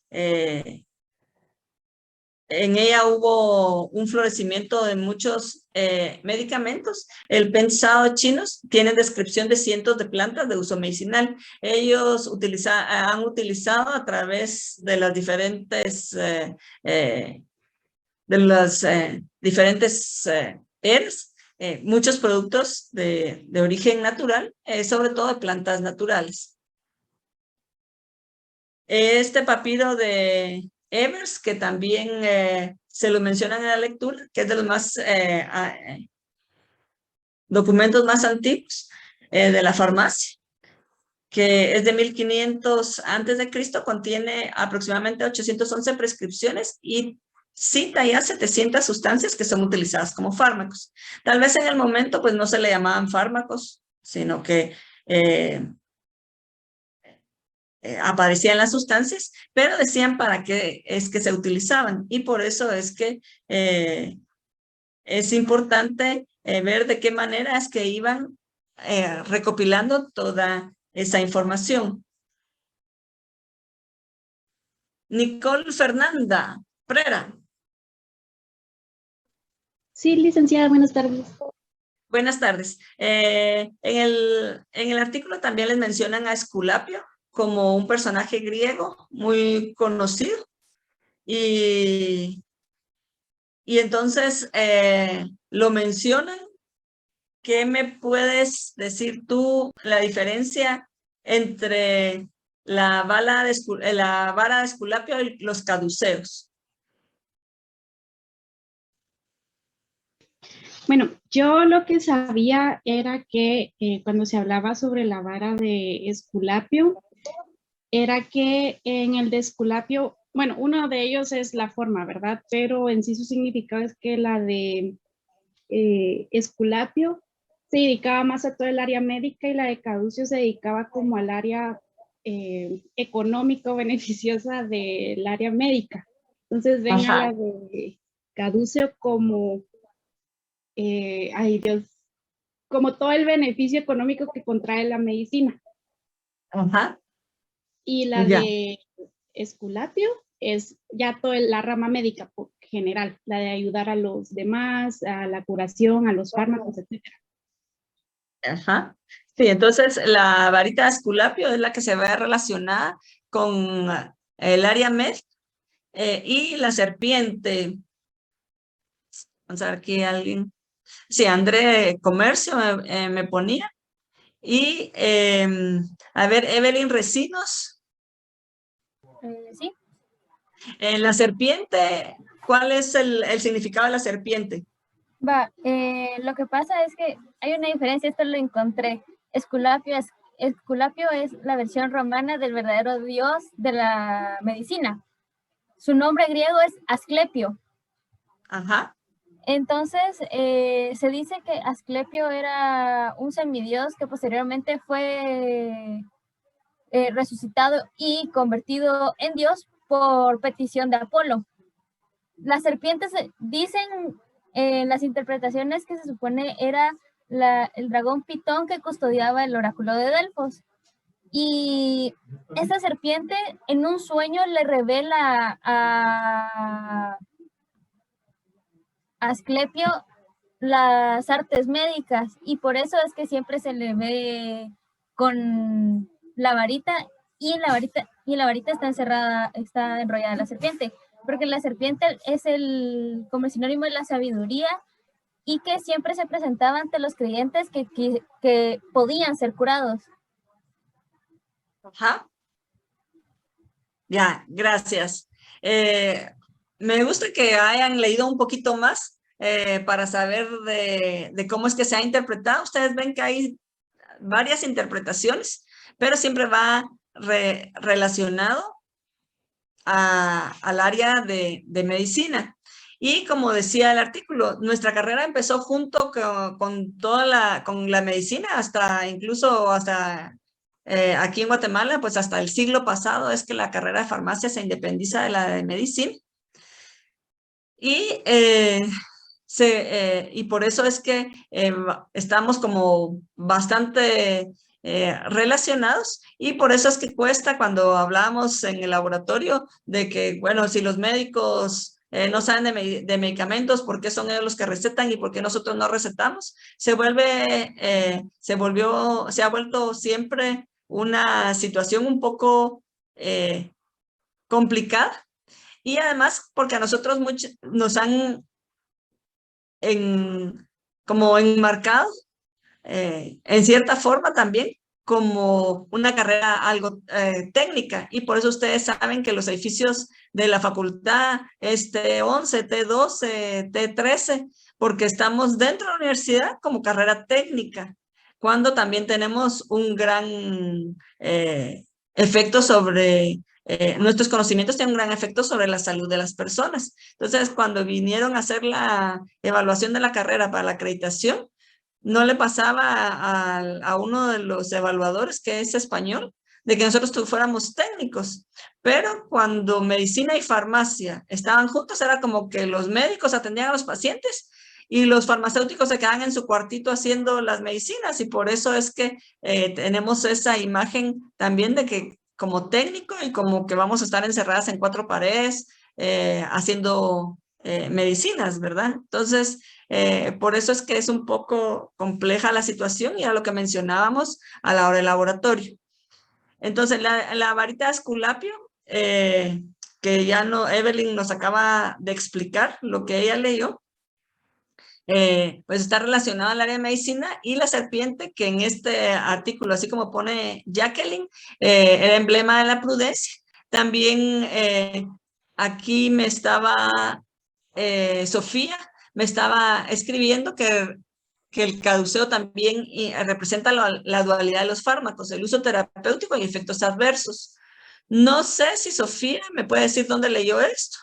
en ella hubo un florecimiento de muchos medicamentos. El pensado chinos tiene descripción de cientos de plantas de uso medicinal. Ellos han utilizado a través de las diferentes eras muchos productos de origen natural, sobre todo de plantas naturales. Este papiro de Evers, que también se lo mencionan en la lectura, que es de los más documentos más antiguos de la farmacia, que es de 1500 antes de Cristo, contiene aproximadamente 811 prescripciones y cita ya 700 sustancias que son utilizadas como fármacos. Tal vez en el momento pues no se le llamaban fármacos, sino que aparecían las sustancias, pero decían para qué es que se utilizaban. Y por eso es que es importante ver de qué manera es que iban recopilando toda esa información. Nicole Fernanda Prera. Sí, licenciada, buenas tardes. Buenas tardes. En el artículo también les mencionan a Esculapio como un personaje griego muy conocido y entonces lo mencionan. ¿Qué me puedes decir tú la diferencia entre la vara de Esculapio y los caduceos? Bueno, yo lo que sabía era que cuando se hablaba sobre la vara de Esculapio, era que en el de Esculapio, bueno, uno de ellos es la forma, ¿verdad? Pero en sí su significado es que la de Esculapio se dedicaba más a todo el área médica y la de Caducio se dedicaba como al área económico beneficiosa del área médica. Entonces ven a Ajá, la de Caducio como, ay Dios, como todo el beneficio económico que contrae la medicina. ajá, Y la ya, de Esculapio es ya toda la rama médica por general, la de ayudar a los demás, a la curación, a los fármacos, etc. ajá. Sí, entonces la varita de Esculapio es la que se ve relacionada con el área med y la serpiente. Vamos a ver aquí alguien. Sí, André Comercio me ponía. Y a ver, Evelyn Recinos, Sí, la serpiente, ¿cuál es el significado de la serpiente? va. Lo que pasa es que hay una diferencia, esto lo encontré. Esculapio es la versión romana del verdadero dios de la medicina. Su nombre griego es Asclepio. Ajá, Entonces, se dice que Asclepio era un semidios que posteriormente fue resucitado y convertido en dios por petición de Apolo. Las serpientes dicen en las interpretaciones que se supone era el dragón Pitón que custodiaba el oráculo de Delfos. Y esta serpiente en un sueño le revela a Asclepio las artes médicas y por eso es que siempre se le ve con la varita y la varita está encerrada, está enrollada en la serpiente, porque la serpiente es como el sinónimo de la sabiduría y que siempre se presentaba ante los creyentes que podían ser curados. ajá, ya, gracias. Me gusta que hayan leído un poquito más para saber de cómo es que se ha interpretado. Ustedes ven que hay varias interpretaciones, pero siempre va relacionado al área de medicina. Y como decía el artículo, nuestra carrera empezó junto con con la medicina, incluso hasta aquí en Guatemala, pues hasta el siglo pasado es que la carrera de farmacia se independiza de la de medicina. Y, y por eso es que estamos como bastante relacionados y por eso es que cuesta cuando hablamos en el laboratorio de que, bueno, si los médicos no saben de medicamentos, ¿por qué son ellos los que recetan y por qué nosotros no recetamos? Se ha vuelto siempre una situación un poco complicada y además porque a nosotros nos han como enmarcado en cierta forma también como una carrera algo técnica y por eso ustedes saben que los edificios de la facultad es T11, T12, T13, porque estamos dentro de la universidad como carrera técnica, cuando también tenemos un gran efecto sobre nuestros conocimientos tienen un gran efecto sobre la salud de las personas. Entonces, cuando vinieron a hacer la evaluación de la carrera para la acreditación, no le pasaba a uno de los evaluadores, que es español, de que nosotros fuéramos técnicos. Pero cuando medicina y farmacia estaban juntos, era como que los médicos atendían a los pacientes y los farmacéuticos se quedaban en su cuartito haciendo las medicinas. Y por eso es que tenemos esa imagen también de que como técnico y como que vamos a estar encerradas en cuatro paredes haciendo medicinas, ¿verdad? Entonces, por eso es que es un poco compleja la situación y a lo que mencionábamos a la hora del laboratorio. Entonces, la varita de Esculapio, que ya Evelyn nos acaba de explicar lo que ella leyó, pues está relacionada al área de medicina y la serpiente, que en este artículo, así como pone Jacqueline, era emblema de la prudencia. También aquí me estaba Sofía me estaba escribiendo que el caduceo también representa la dualidad de los fármacos, el uso terapéutico y efectos adversos. No sé si Sofía me puede decir dónde leyó esto.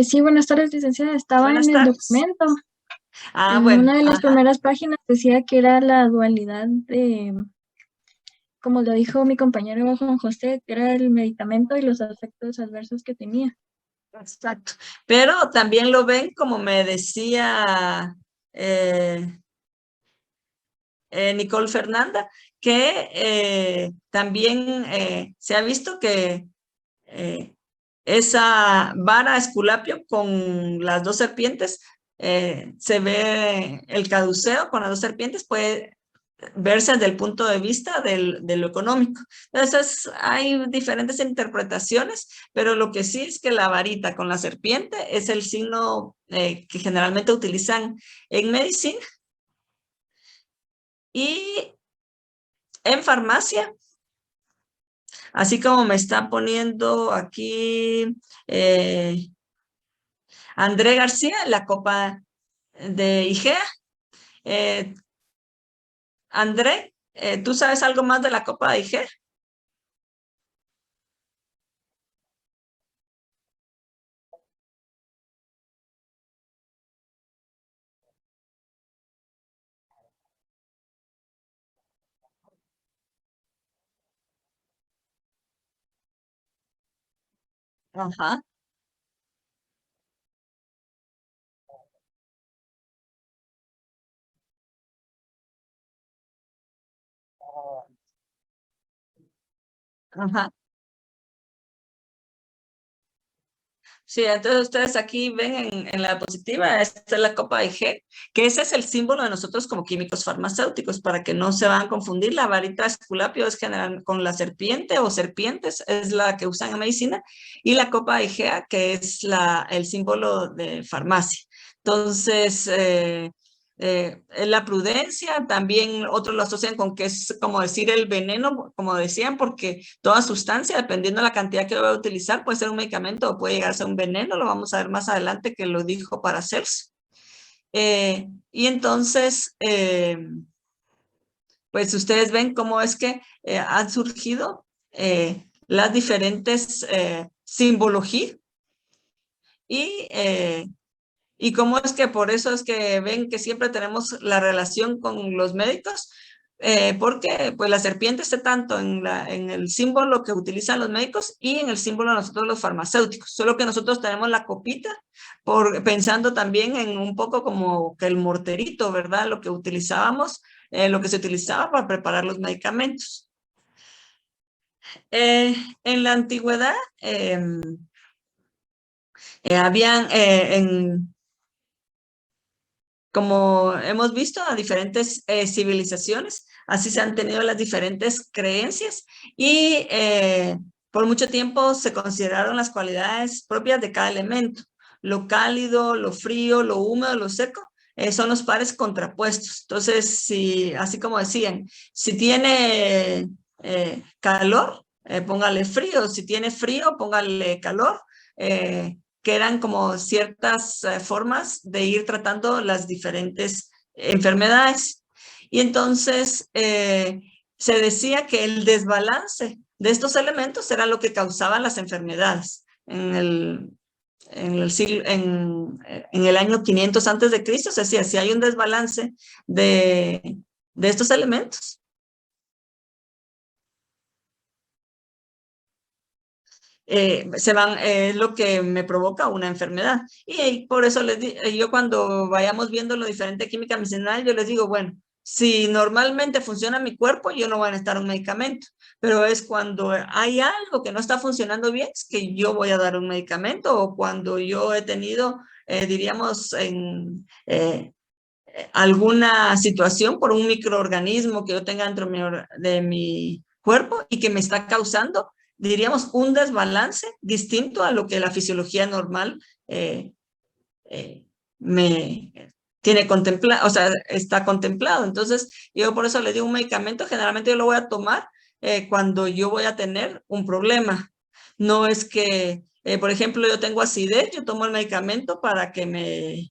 Sí, buenas tardes, licenciada. Estaba Buenas en el tardes. documento. En Bueno. una de las primeras páginas decía que era la dualidad de, como lo dijo mi compañero Juan José, que era el medicamento y los efectos adversos que tenía. Exacto. Pero también lo ven, como me decía Nicole Fernanda, que también se ha visto que esa vara Esculapio con las dos serpientes, se ve el caduceo con las dos serpientes, puede verse desde el punto de vista de lo económico. Entonces hay diferentes interpretaciones, pero lo que sí es que la varita con la serpiente es el signo que generalmente utilizan en medicina. Y en farmacia, así como me está poniendo aquí André García, la copa de IGEA. André, ¿tú sabes algo más de la copa de IGEA? Ajá. Ajá. Sí, entonces ustedes aquí ven en la diapositiva, esta es la copa IG, que ese es el símbolo de nosotros como químicos farmacéuticos, para que no se van a confundir. La varita Esculapio es general con la serpiente o serpientes, es la que usan en medicina, y la copa IGEA, que es el símbolo de farmacia. Entonces, la prudencia, también otros lo asocian con que es como decir el veneno, como decían, porque toda sustancia, dependiendo de la cantidad que voy a utilizar, puede ser un medicamento o puede llegar a ser un veneno, lo vamos a ver más adelante que lo dijo Paracelso. Y entonces, pues ustedes ven cómo es que han surgido las diferentes simbologías y cómo es que por eso es que ven que siempre tenemos la relación con los médicos, porque pues la serpiente está tanto en el símbolo que utilizan los médicos y en el símbolo de nosotros los farmacéuticos, solo que nosotros tenemos la copita pensando también en un poco como que el morterito, ¿verdad? Lo que utilizábamos, lo que se utilizaba para preparar los medicamentos. En la antigüedad, habían como hemos visto, a diferentes civilizaciones, así se han tenido las diferentes creencias y por mucho tiempo se consideraron las cualidades propias de cada elemento. Lo cálido, lo frío, lo húmedo, lo seco, son los pares contrapuestos. Entonces, así como decían, si tiene calor, póngale frío, si tiene frío, póngale calor, que eran como ciertas formas de ir tratando las diferentes enfermedades. Y entonces se decía que el desbalance de estos elementos era lo que causaba las enfermedades. En el año 500 antes de Cristo se decía, si hay un desbalance de estos elementos, es lo que me provoca una enfermedad. Y por eso yo cuando vayamos viendo lo diferente de química medicinal, yo les digo, bueno, si normalmente funciona mi cuerpo, yo no voy a necesitar un medicamento, pero es cuando hay algo que no está funcionando bien, es que yo voy a dar un medicamento, o cuando yo he tenido, diríamos, alguna situación por un microorganismo que yo tenga dentro de mi cuerpo y que me está causando, diríamos, un desbalance distinto a lo que la fisiología normal me tiene contemplado, o sea, está contemplado. Entonces, yo por eso le digo un medicamento, generalmente yo lo voy a tomar cuando yo voy a tener un problema. No es que Por ejemplo, yo tengo acidez, yo tomo el medicamento para que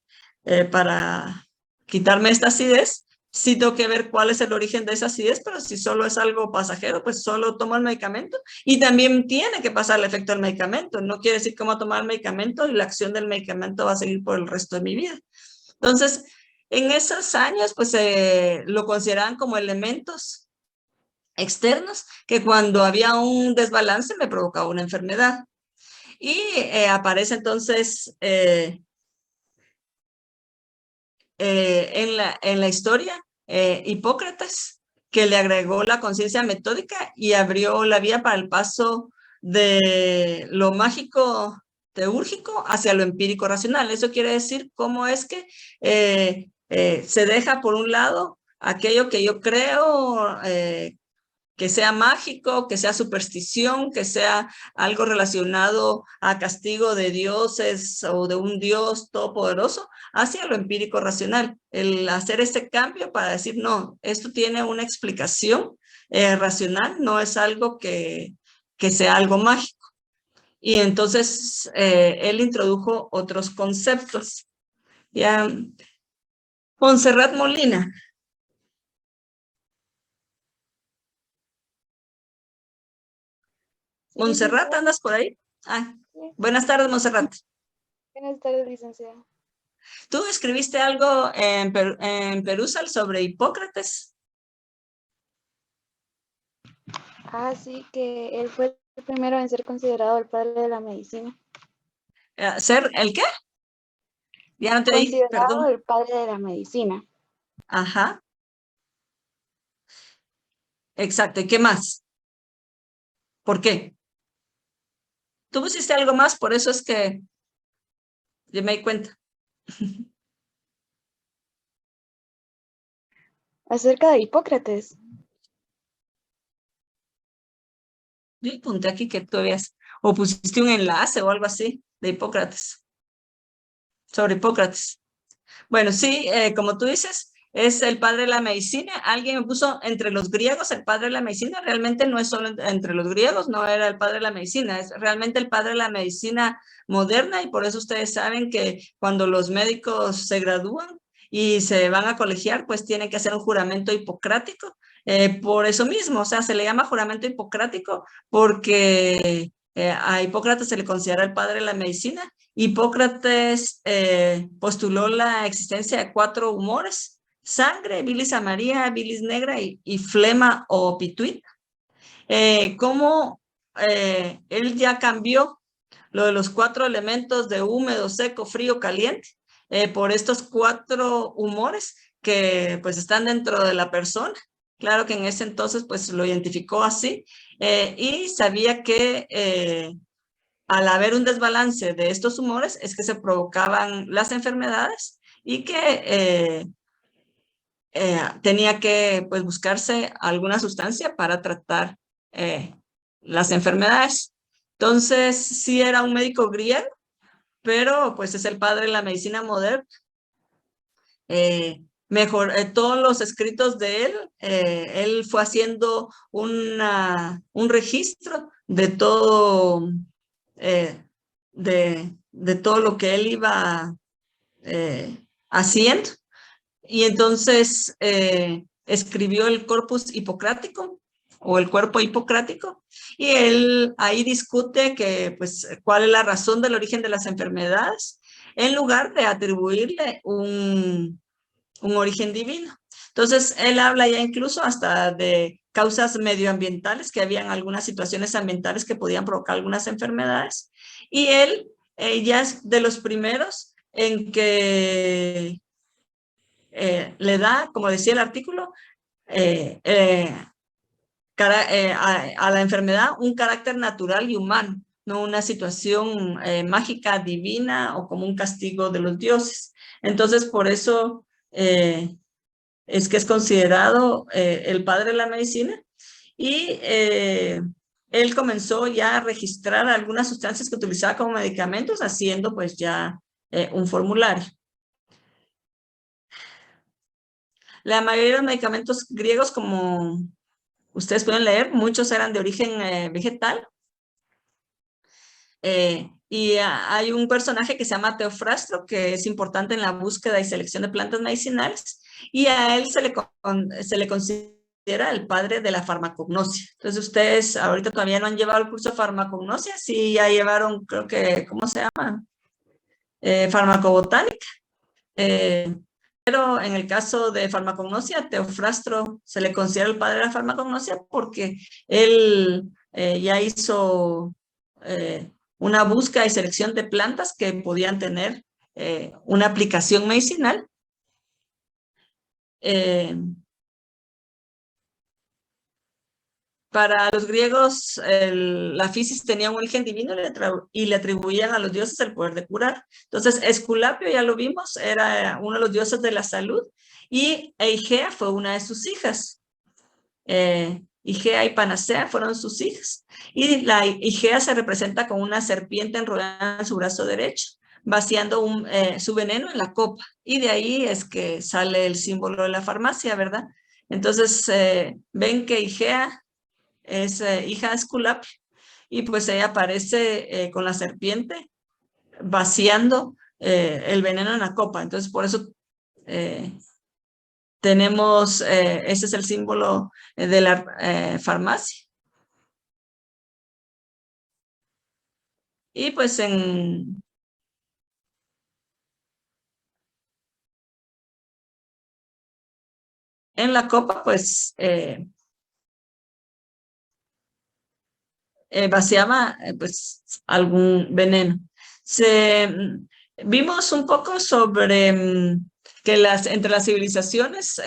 para quitarme esta acidez. Sí tengo que ver cuál es el origen de esa acidez, pero si solo es algo pasajero, pues solo tomo el medicamento y también tiene que pasar el efecto del medicamento. No quiere decir que voy a tomar el medicamento y la acción del medicamento va a seguir por el resto de mi vida. Entonces, en esos años, pues lo consideraban como elementos externos que cuando había un desbalance me provocaba una enfermedad. Y aparece entonces en la historia Hipócrates, que le agregó la conciencia metódica y abrió la vía para el paso de lo mágico teúrgico hacia lo empírico racional. Eso quiere decir cómo es que se deja por un lado aquello que yo creo que sea mágico, que sea superstición, que sea algo relacionado a castigo de dioses o de un Dios todopoderoso, hacia lo empírico racional. El hacer este cambio para decir, no, esto tiene una explicación racional, no es algo que sea algo mágico. Y entonces él introdujo otros conceptos. Ya, Montserrat Molina. Montserrat, ¿andas por ahí? Ah, buenas tardes, Montserrat. Buenas tardes, licenciada. ¿Tú escribiste algo en Perusal sobre Hipócrates? Sí, que él fue el primero en ser considerado el padre de la medicina. ¿Ser el qué? Ya no te oí, Considerado perdón. el padre de la medicina. Ajá. Exacto. ¿Y qué más? ¿Por qué? Tú pusiste algo más, por eso es que yo me di cuenta. Acerca de Hipócrates. Yo apunté aquí que tú habías, o pusiste un enlace o algo así de Hipócrates, sobre Hipócrates. Bueno, sí, como tú dices, es el padre de la medicina. Alguien me puso entre los griegos el padre de la medicina. Realmente no es solo entre los griegos, no era el padre de la medicina, es realmente el padre de la medicina moderna y por eso ustedes saben que cuando los médicos se gradúan y se van a colegiar, pues tienen que hacer un juramento hipocrático. Por eso mismo, o sea, se le llama juramento hipocrático porque a Hipócrates se le considera el padre de la medicina. Hipócrates postuló la existencia de 4 humores: sangre, bilis amarilla, bilis negra y flema o pituita. Cómo él ya cambió lo de los 4 elementos de húmedo, seco, frío, caliente, por estos 4 humores que pues están dentro de la persona. Claro que en ese entonces pues lo identificó así y sabía que al haber un desbalance de estos humores es que se provocaban las enfermedades y que tenía que pues, buscarse alguna sustancia para tratar las enfermedades. Entonces, sí era un médico griego, pero pues es el padre de la medicina moderna. Todos los escritos de él fue haciendo un registro de todo, de todo lo que él iba haciendo. Y entonces escribió el Corpus Hipocrático o el Cuerpo Hipocrático y él ahí discute que, pues, cuál es la razón del origen de las enfermedades en lugar de atribuirle un origen divino. Entonces, él habla ya incluso hasta de causas medioambientales, que habían algunas situaciones ambientales que podían provocar algunas enfermedades. Y él ya es de los primeros en que le da, como decía el artículo, a la enfermedad un carácter natural y humano, no una situación mágica, divina o como un castigo de los dioses. Entonces, por eso es que es considerado el padre de la medicina y él comenzó ya a registrar algunas sustancias que utilizaba como medicamentos, haciendo pues ya un formulario. La mayoría de los medicamentos griegos, como ustedes pueden leer, muchos eran de origen vegetal. Y hay un personaje que se llama Teofrastro, que es importante en la búsqueda y selección de plantas medicinales, y a él se le considera el padre de la farmacognosia. Entonces ustedes ahorita todavía no han llevado el curso de farmacognosia, sí ya llevaron, creo que, ¿cómo se llama? Farmacobotánica. Pero en el caso de farmacognosia, Teofrastro se le considera el padre de la farmacognosia porque él ya hizo una búsqueda y selección de plantas que podían tener una aplicación medicinal. Para los griegos, la fisis tenía un origen divino y le atribuían a los dioses el poder de curar. Entonces, Esculapio, ya lo vimos, era uno de los dioses de la salud, y Igea fue una de sus hijas. Igea y Panacea fueron sus hijas. Y la Igea se representa con una serpiente enrollada en su brazo derecho, vaciando su veneno en la copa. Y de ahí es que sale el símbolo de la farmacia, ¿verdad? Entonces, ven que Igea es hija de Esculapio, y pues ella aparece con la serpiente vaciando el veneno en la copa. Entonces, por eso tenemos, ese es el símbolo de la farmacia. Y pues en la copa, pues vaciaba pues algún veneno. Vimos un poco sobre que entre las civilizaciones,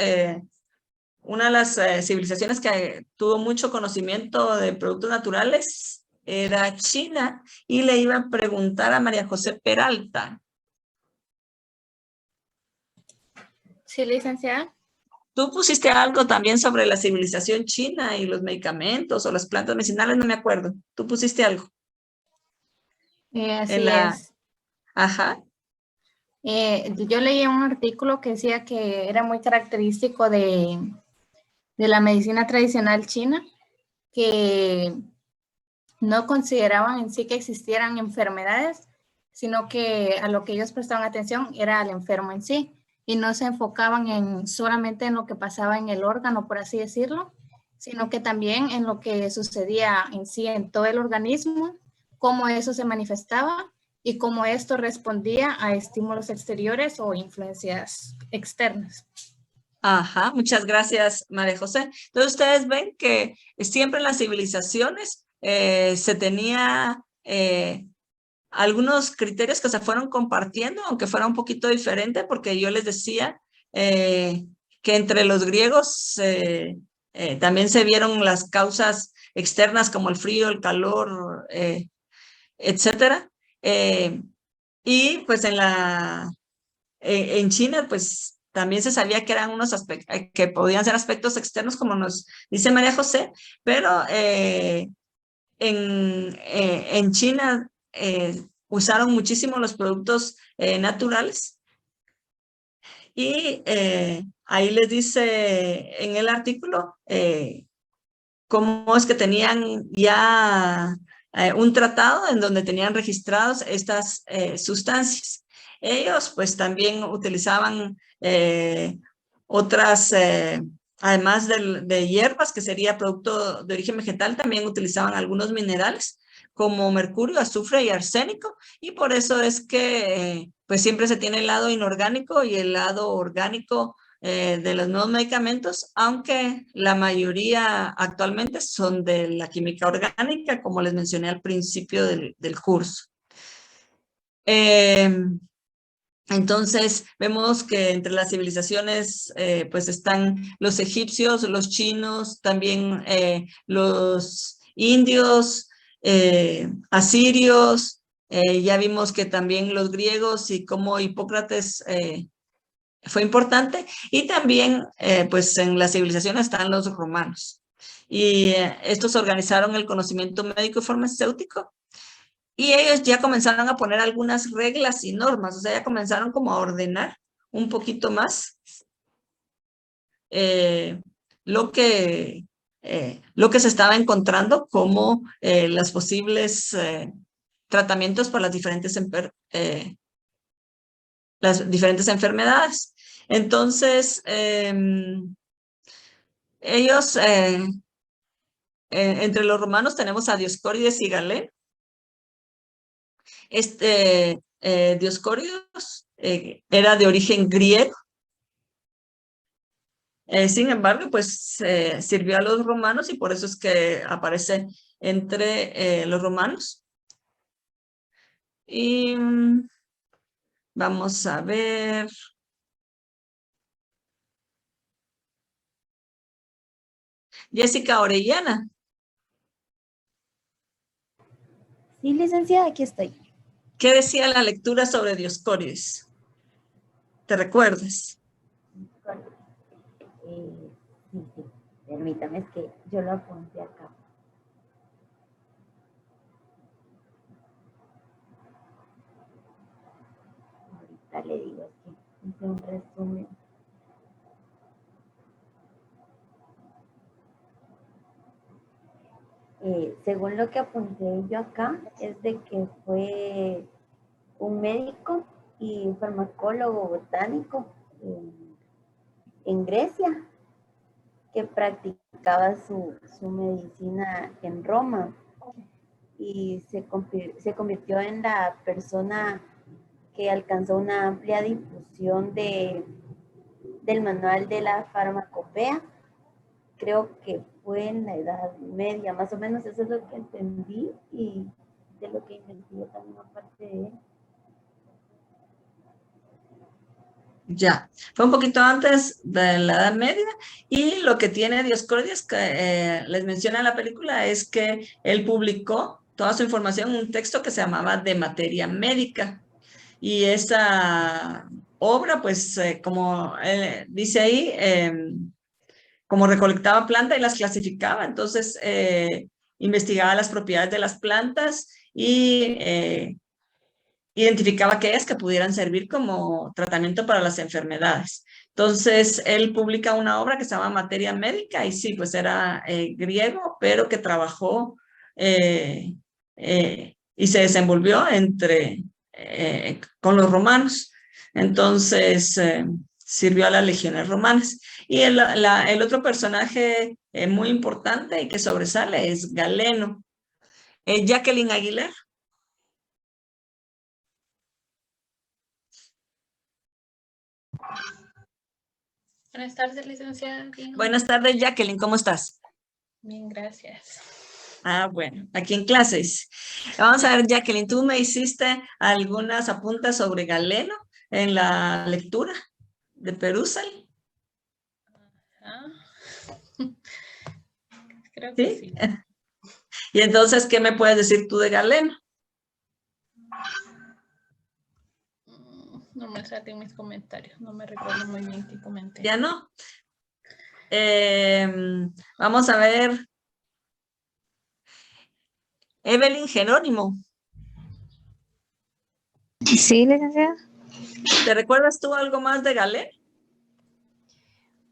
una de las civilizaciones que tuvo mucho conocimiento de productos naturales era China, y le iba a preguntar a María José Peralta. Sí, licenciada. Tú pusiste algo también sobre la civilización china y los medicamentos o las plantas medicinales, no me acuerdo. ¿Tú pusiste algo? Así es. Ajá. Yo leí un artículo que decía que era muy característico de la medicina tradicional china, que no consideraban en sí que existieran enfermedades, sino que a lo que ellos prestaban atención era al enfermo en sí, y no se enfocaban solamente en lo que pasaba en el órgano, por así decirlo, sino que también en lo que sucedía en sí en todo el organismo, cómo eso se manifestaba y cómo esto respondía a estímulos exteriores o influencias externas. Ajá, muchas gracias, María José. Entonces, ustedes ven que siempre en las civilizaciones se tenía algunos criterios que se fueron compartiendo, aunque fuera un poquito diferente, porque yo les decía que entre los griegos también se vieron las causas externas como el frío, el calor, etcétera. Y pues en China, pues también se sabía que eran unos aspectos, que podían ser aspectos externos, como nos dice María José, pero en China usaron muchísimo los productos naturales, y ahí les dice en el artículo cómo es que tenían ya un tratado en donde tenían registrados estas sustancias. Ellos pues también utilizaban otras, además de hierbas, que sería producto de origen vegetal, también utilizaban algunos minerales como mercurio, azufre y arsénico, y por eso es que pues siempre se tiene el lado inorgánico y el lado orgánico de los nuevos medicamentos, aunque la mayoría actualmente son de la química orgánica, como les mencioné al principio del curso. Entonces, vemos que entre las civilizaciones pues están los egipcios, los chinos, también los indios, asirios, ya vimos que también los griegos, y como Hipócrates fue importante, y también pues en la civilización están los romanos, y estos organizaron el conocimiento médico y farmacéutico, y ellos ya comenzaron a poner algunas reglas y normas, o sea, ya comenzaron como a ordenar un poquito más lo que se estaba encontrando como las posibles tratamientos para las diferentes enfermedades. Entonces, ellos, entre los romanos tenemos a Dioscórides y Galeno. Dioscórides era de origen griego. Sin embargo, pues sirvió a los romanos y por eso es que aparece entre los romanos. Y vamos a ver. Jessica Orellana. Sí, licenciada, aquí estoy. ¿Qué decía la lectura sobre Dioscórides? ¿Te recuerdas? Sí, permítame, es que yo lo apunté acá. Ahorita le digo que hice un resumen. Según lo que apunté yo acá, es de que fue un médico y un farmacólogo botánico en Grecia, que practicaba su medicina en Roma y se convirtió en la persona que alcanzó una amplia difusión del manual de la farmacopea. Creo que fue en la Edad Media, más o menos eso es lo que entendí y de lo que investigué también aparte de él. Ya, fue un poquito antes de la Edad Media y lo que tiene Dioscórides que les menciona en la película es que él publicó toda su información en un texto que se llamaba De Materia Médica y esa obra pues como dice ahí como recolectaba plantas y las clasificaba, entonces investigaba las propiedades de las plantas y identificaba aquellas que pudieran servir como tratamiento para las enfermedades. Entonces, él publica una obra que se llama Materia Médica y sí, pues era griego, pero que trabajó y se desenvolvió con los romanos. Entonces, sirvió a las legiones romanas. Y el otro personaje muy importante y que sobresale es Galeno. Jacqueline Aguilar. Buenas tardes, licenciada. Bien. Buenas tardes, Jacqueline, ¿cómo estás? Bien, gracias. Ah, bueno, aquí en clases. Vamos a ver, Jacqueline, tú me hiciste algunas apuntes sobre Galeno en la lectura de Perúzal. Ah. Creo que ¿Sí? sí. Y entonces, ¿qué me puedes decir tú de Galeno? No me salen mis comentarios, no me recuerdo muy bien qué comenté. Ya no. Vamos a ver. Evelyn Jerónimo. Sí, licenciada. ¿Te recuerdas tú algo más de Galeno?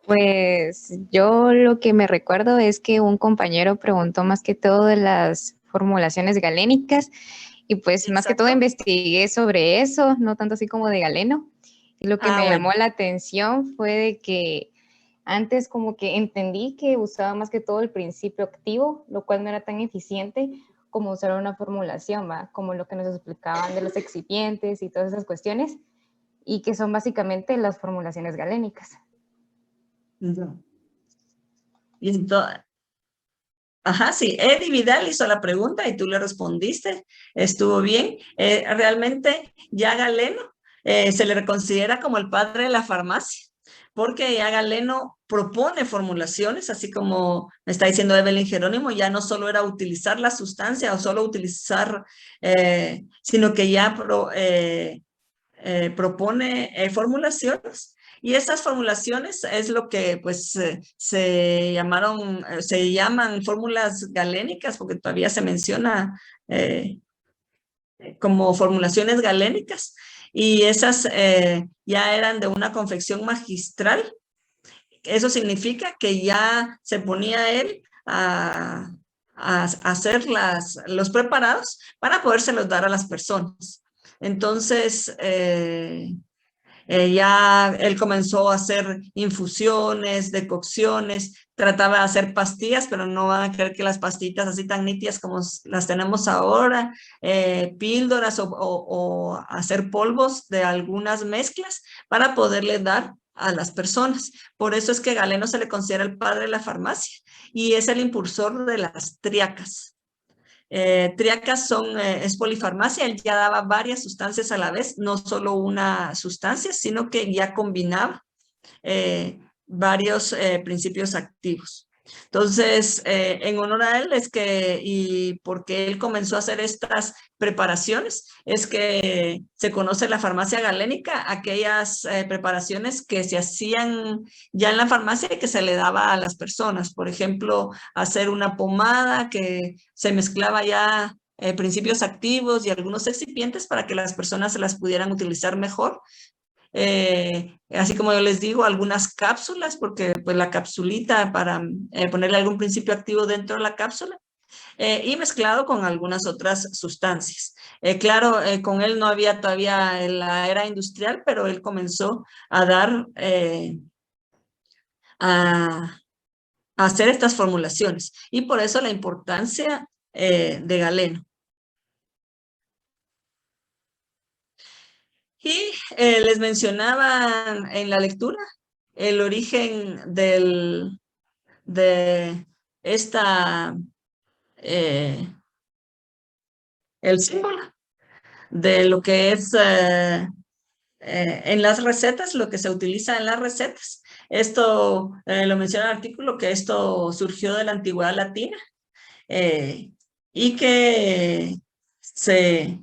Pues yo lo que me recuerdo es que un compañero preguntó más que todo de las formulaciones galénicas y pues más que todo investigué sobre eso, no tanto así como de Galeno. Y lo que me llamó la atención fue de que antes como que entendí que usaba más que todo el principio activo, lo cual no era tan eficiente como usar una formulación, ¿va? Como lo que nos explicaban de los excipientes y todas esas cuestiones, y que son básicamente las formulaciones galénicas. Y entonces, ajá, sí, Eddie Vidal hizo la pregunta y tú le respondiste, estuvo bien. Realmente ya Galeno se le considera como el padre de la farmacia, porque ya Galeno propone formulaciones, así como me está diciendo Evelyn Jerónimo, ya no solo era utilizar la sustancia o solo utilizar, sino que ya propone formulaciones. Y esas formulaciones es lo que pues se llaman fórmulas galénicas porque todavía se menciona como formulaciones galénicas y esas ya eran de una confección magistral. Eso significa que ya se ponía él a hacer los preparados para podérselos dar a las personas. Entonces, ya él comenzó a hacer infusiones, decocciones, trataba de hacer pastillas, pero no van a creer que las pastillitas así tan nítidas como las tenemos ahora, píldoras o hacer polvos de algunas mezclas para poderle dar a las personas. Por eso es que Galeno se le considera el padre de la farmacia y es el impulsor de las triacas. Triacas es polifarmacia, él ya daba varias sustancias a la vez, no solo una sustancia, sino que ya combinaba varios principios activos. Entonces, en honor a él y porque él comenzó a hacer estas preparaciones, es que se conoce la farmacia galénica, aquellas preparaciones que se hacían ya en la farmacia y que se le daba a las personas. Por ejemplo, hacer una pomada que se mezclaba ya principios activos y algunos excipientes para que las personas se las pudieran utilizar mejor. Así como yo les digo, algunas cápsulas, porque pues la capsulita para ponerle algún principio activo dentro de la cápsula y mezclado con algunas otras sustancias. Claro, con él no había todavía la era industrial, pero él comenzó a dar, a hacer estas formulaciones y por eso la importancia de Galeno. Y les mencionaba en la lectura el origen de el símbolo de lo que es en las recetas, lo que se utiliza en las recetas. Esto lo menciona el artículo, que esto surgió de la antigüedad latina y que se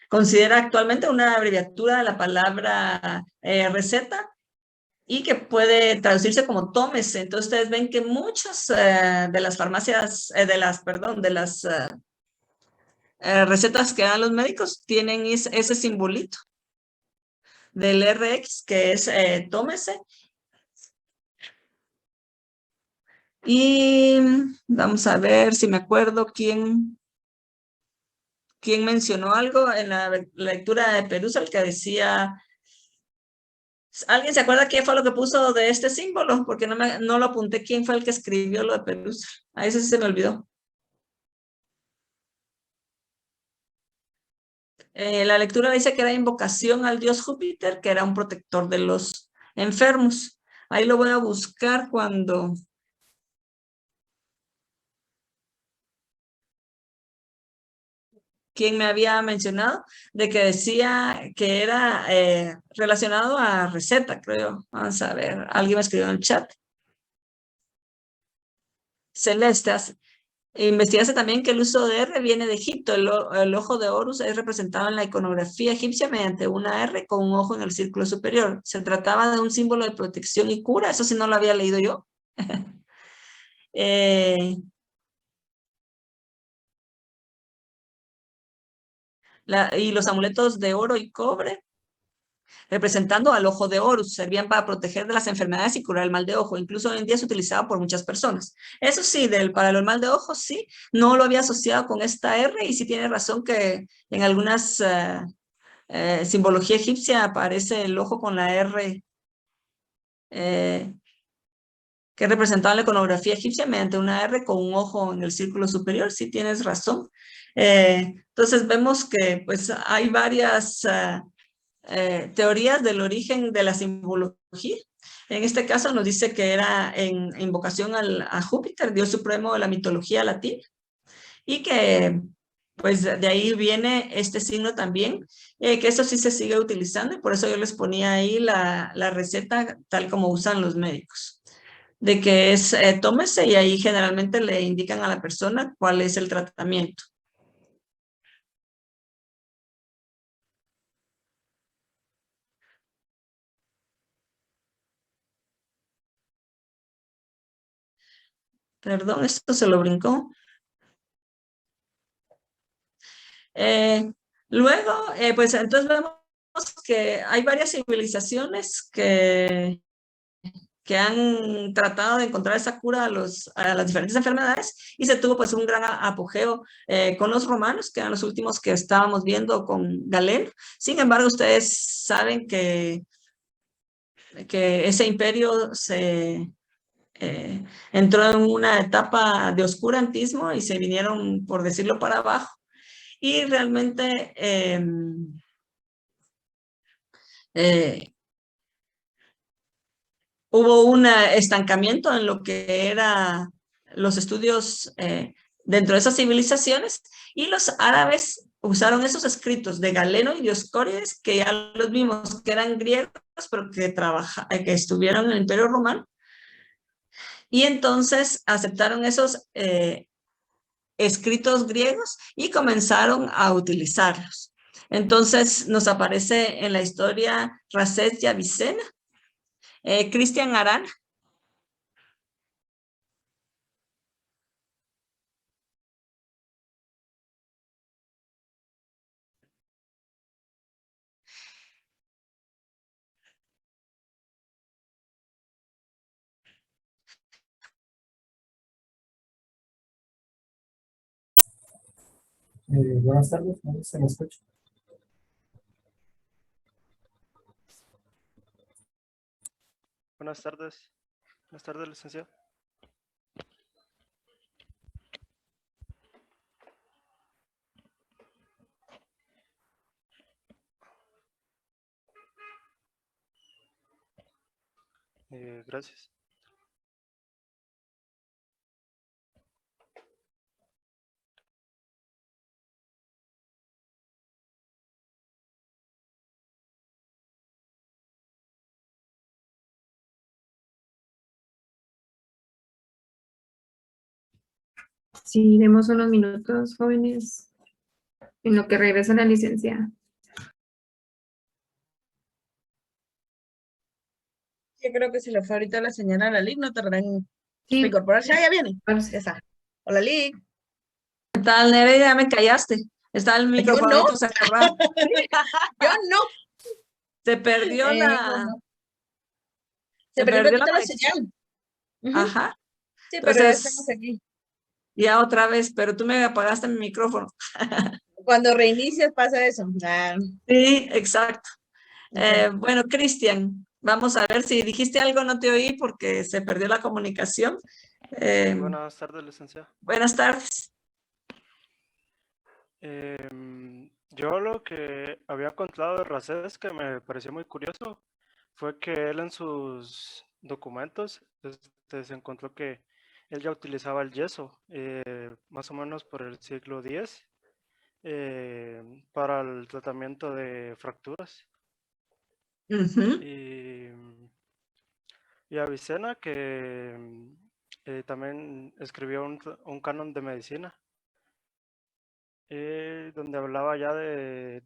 considera actualmente una abreviatura de la palabra receta y que puede traducirse como tómese. Entonces ustedes ven que muchas de las farmacias, de las recetas que dan los médicos tienen ese simbolito del RX, que es tómese. Y vamos a ver si me acuerdo quién mencionó algo en la lectura de Peruzzell que decía, ¿alguien se acuerda qué fue lo que puso de este símbolo? Porque no lo apunté quién fue el que escribió lo de Peruzzell. A eso sí se me olvidó. La lectura dice que era invocación al dios Júpiter, que era un protector de los enfermos. Ahí lo voy a buscar cuando... ¿Quién me había mencionado? De que decía que era relacionado a receta, creo. Vamos a ver, alguien me escribió en el chat. Celeste, investigase también que el uso de R viene de Egipto. El ojo de Horus es representado en la iconografía egipcia mediante una R con un ojo en el círculo superior. Se trataba de un símbolo de protección y cura. Eso sí no lo había leído yo. Y los amuletos de oro y cobre, representando al ojo de Horus, servían para proteger de las enfermedades y curar el mal de ojo. Incluso hoy en día es utilizado por muchas personas. Eso sí, para el mal de ojo, sí, no lo había asociado con esta R y sí tiene razón que en algunas simbología egipcia aparece el ojo con la R que representaba la iconografía egipcia mediante una R con un ojo en el círculo superior. Sí tienes razón. Entonces vemos que pues hay varias teorías del origen de la simbología. En este caso nos dice que era en invocación a Júpiter, dios supremo de la mitología latina, y que pues de ahí viene este signo también, que eso sí se sigue utilizando y por eso yo les ponía ahí la receta tal como usan los médicos, de que es tómese y ahí generalmente le indican a la persona cuál es el tratamiento. Perdón, esto se lo brincó. Luego, pues entonces vemos que hay varias civilizaciones que que han tratado de encontrar esa cura a las diferentes enfermedades, y se tuvo pues un gran apogeo con los romanos, que eran los últimos que estábamos viendo con Galeno. Sin embargo, ustedes saben que ese imperio entró en una etapa de oscurantismo y se vinieron, por decirlo, para abajo, y realmente hubo un estancamiento en lo que eran los estudios dentro de esas civilizaciones, y los árabes usaron esos escritos de Galeno y Dioscórides, que ya los vimos que eran griegos, pero que estuvieron en el Imperio Romano, y entonces aceptaron esos escritos griegos y comenzaron a utilizarlos. Entonces nos aparece en la historia Rasés y Avicena. Cristian Arana. Buenas tardes, no sé si se me escucha. Buenas tardes, licenciado. Gracias. Sí, demos unos minutos, jóvenes, en lo que regresa la licenciada. Yo creo que se le fue ahorita la señal a la LIC, no tardará en Sí. incorporarse. Ah, ya viene. Ya está. Hola, LIC. ¿Qué tal, Nere? Ya me callaste. Está el micrófono no. cerrado. Yo no. Se perdió no. Se perdió la señal. Ajá. Sí, pero ya estamos aquí. Ya otra vez, pero tú me apagaste mi micrófono. Cuando reinicias pasa eso. Sí, exacto. Bueno, Cristian, vamos a ver si dijiste algo, no te oí porque se perdió la comunicación. Buenas tardes, licenciado. Buenas tardes. Yo lo que había encontrado de Rasés que me pareció muy curioso fue que él en sus documentos se encontró que él ya utilizaba el yeso, más o menos por el siglo X, para el tratamiento de fracturas. Y Avicena, que también escribió un canon de medicina, donde hablaba ya de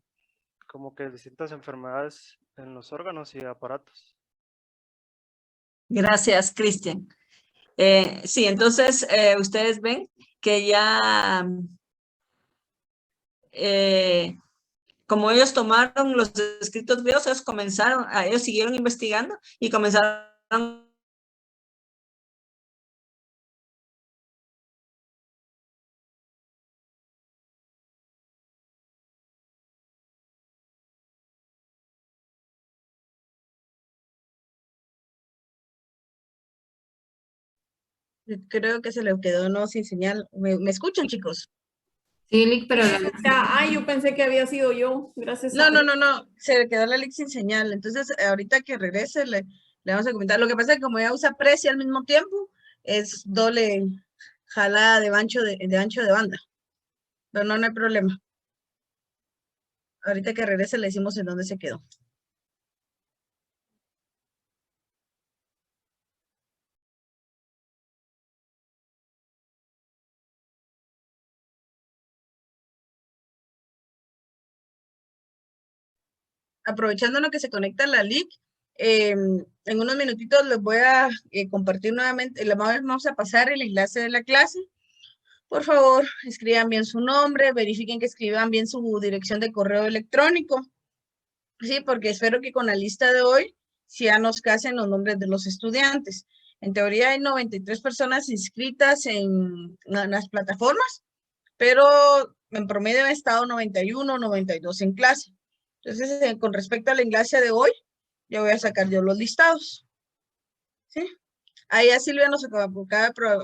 como que distintas enfermedades en los órganos y aparatos. Gracias, Cristian. Sí, entonces ustedes ven que ya, como ellos tomaron los escritos griegos, ellos siguieron investigando y comenzaron Creo que se le quedó no sin señal. ¿Me escuchan, chicos? Sí, Lic, pero Ay, yo pensé que había sido yo. Gracias. No. Se le quedó la LIC sin señal. Entonces, ahorita que regrese, le vamos a comentar. Lo que pasa es que como ella usa Prezi al mismo tiempo, es doble jalada de ancho de banda. Pero no hay problema. Ahorita que regrese le decimos en dónde se quedó. Aprovechando lo que se conecta la LIC, en unos minutitos les voy a compartir nuevamente, vamos a pasar el enlace de la clase. Por favor, escriban bien su nombre, verifiquen que escriban bien su dirección de correo electrónico. Sí, porque espero que con la lista de hoy cianos que hacen los nombres de los estudiantes. En teoría hay 93 personas inscritas en las plataformas, pero en promedio he estado 91, 92 en clase. Entonces, con respecto a la clase de hoy, ya voy a sacar yo los listados. ¿Sí? Ahí a Silvia nos acaba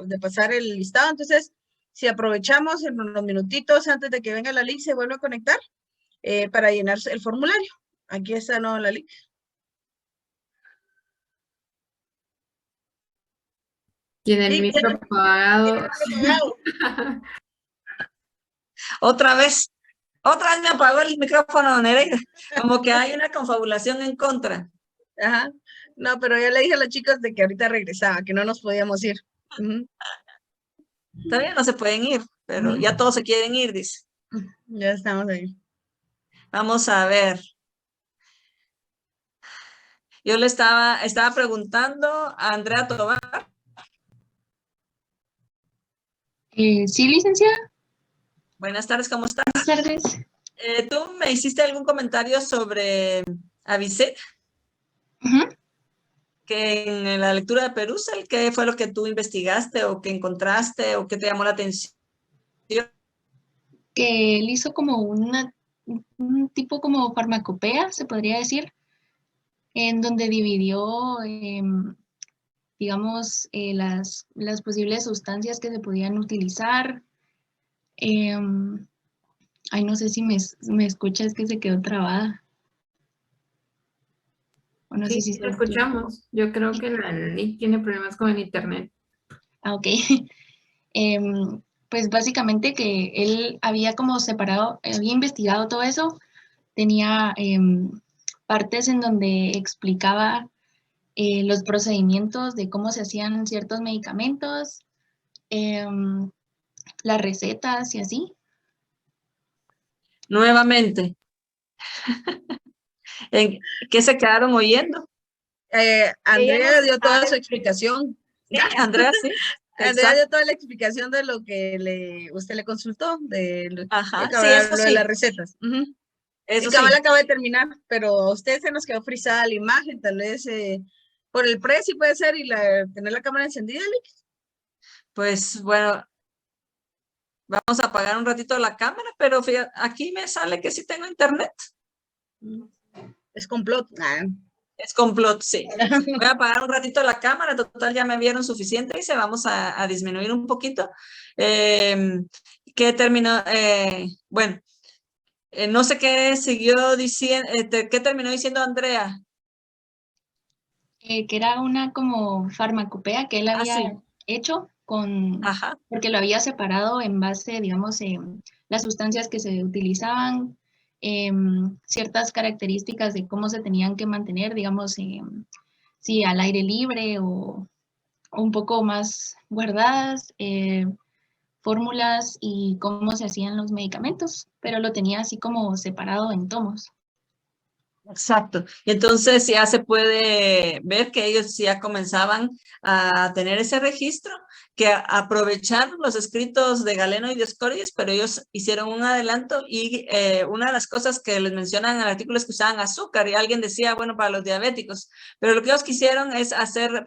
de pasar el listado, entonces, si aprovechamos en unos minutitos antes de que venga la link, se vuelve a conectar para llenar el formulario. Aquí está no la link. Tiene el micro apagado. Otra vez me apagó el micrófono, Nereida. Como que hay una confabulación en contra. Ajá. No, pero ya le dije a los chicos de que ahorita regresaba, que no nos podíamos ir. Todavía no se pueden ir, pero ya todos se quieren ir, dice. Ya estamos ahí. Vamos a ver. Yo le estaba preguntando a Andrea Tobar. Sí, licenciada. Buenas tardes, ¿cómo estás? Buenas tardes. ¿Tú me hiciste algún comentario sobre Avicena? Que en la lectura de Perusel, ¿qué fue lo que tú investigaste o que encontraste o que te llamó la atención? Que él hizo como un tipo como farmacopea, se podría decir, en donde dividió, digamos, las posibles sustancias que se podían utilizar. Ay, no sé si me escuchas, que se quedó trabada. O no sé Sí, si lo escuchamos. Yo creo que la Nick tiene problemas con el internet. Ah, ok. Pues básicamente que él había como separado, había investigado todo eso, tenía partes en donde explicaba los procedimientos de cómo se hacían ciertos medicamentos, las recetas y así. Nuevamente. ¿En qué se quedaron oyendo? Andrea dio toda su explicación. Sí, Andrea, sí. Andrea dio toda la explicación de lo que usted le consultó, Ajá, sí, eso de sí. las recetas. Eso y cabal sí. acaba de terminar, pero a usted se nos quedó frisada la imagen, tal vez por el precio puede ser y tener la cámara encendida, Lick. Pues bueno, vamos a apagar un ratito la cámara, pero fíjate, aquí me sale que sí tengo internet. Es complot. Es complot, sí. Voy a apagar un ratito la cámara, total ya me vieron suficiente y se vamos a disminuir un poquito. ¿Qué terminó? Bueno, no sé qué siguió diciendo, ¿qué terminó diciendo Andrea? Que era una como farmacopea que él había sí. hecho porque lo había separado en base, digamos, las sustancias que se utilizaban, ciertas características de cómo se tenían que mantener, digamos, si al aire libre o un poco más guardadas, fórmulas y cómo se hacían los medicamentos, pero lo tenía así como separado en tomos. Exacto. Y entonces ya se puede ver que ellos ya comenzaban a tener ese registro, que aprovecharon los escritos de Galeno y Dioscórides, pero ellos hicieron un adelanto y una de las cosas que les mencionan en el artículo es que usaban azúcar y alguien decía, bueno, para los diabéticos, pero lo que ellos quisieron es hacer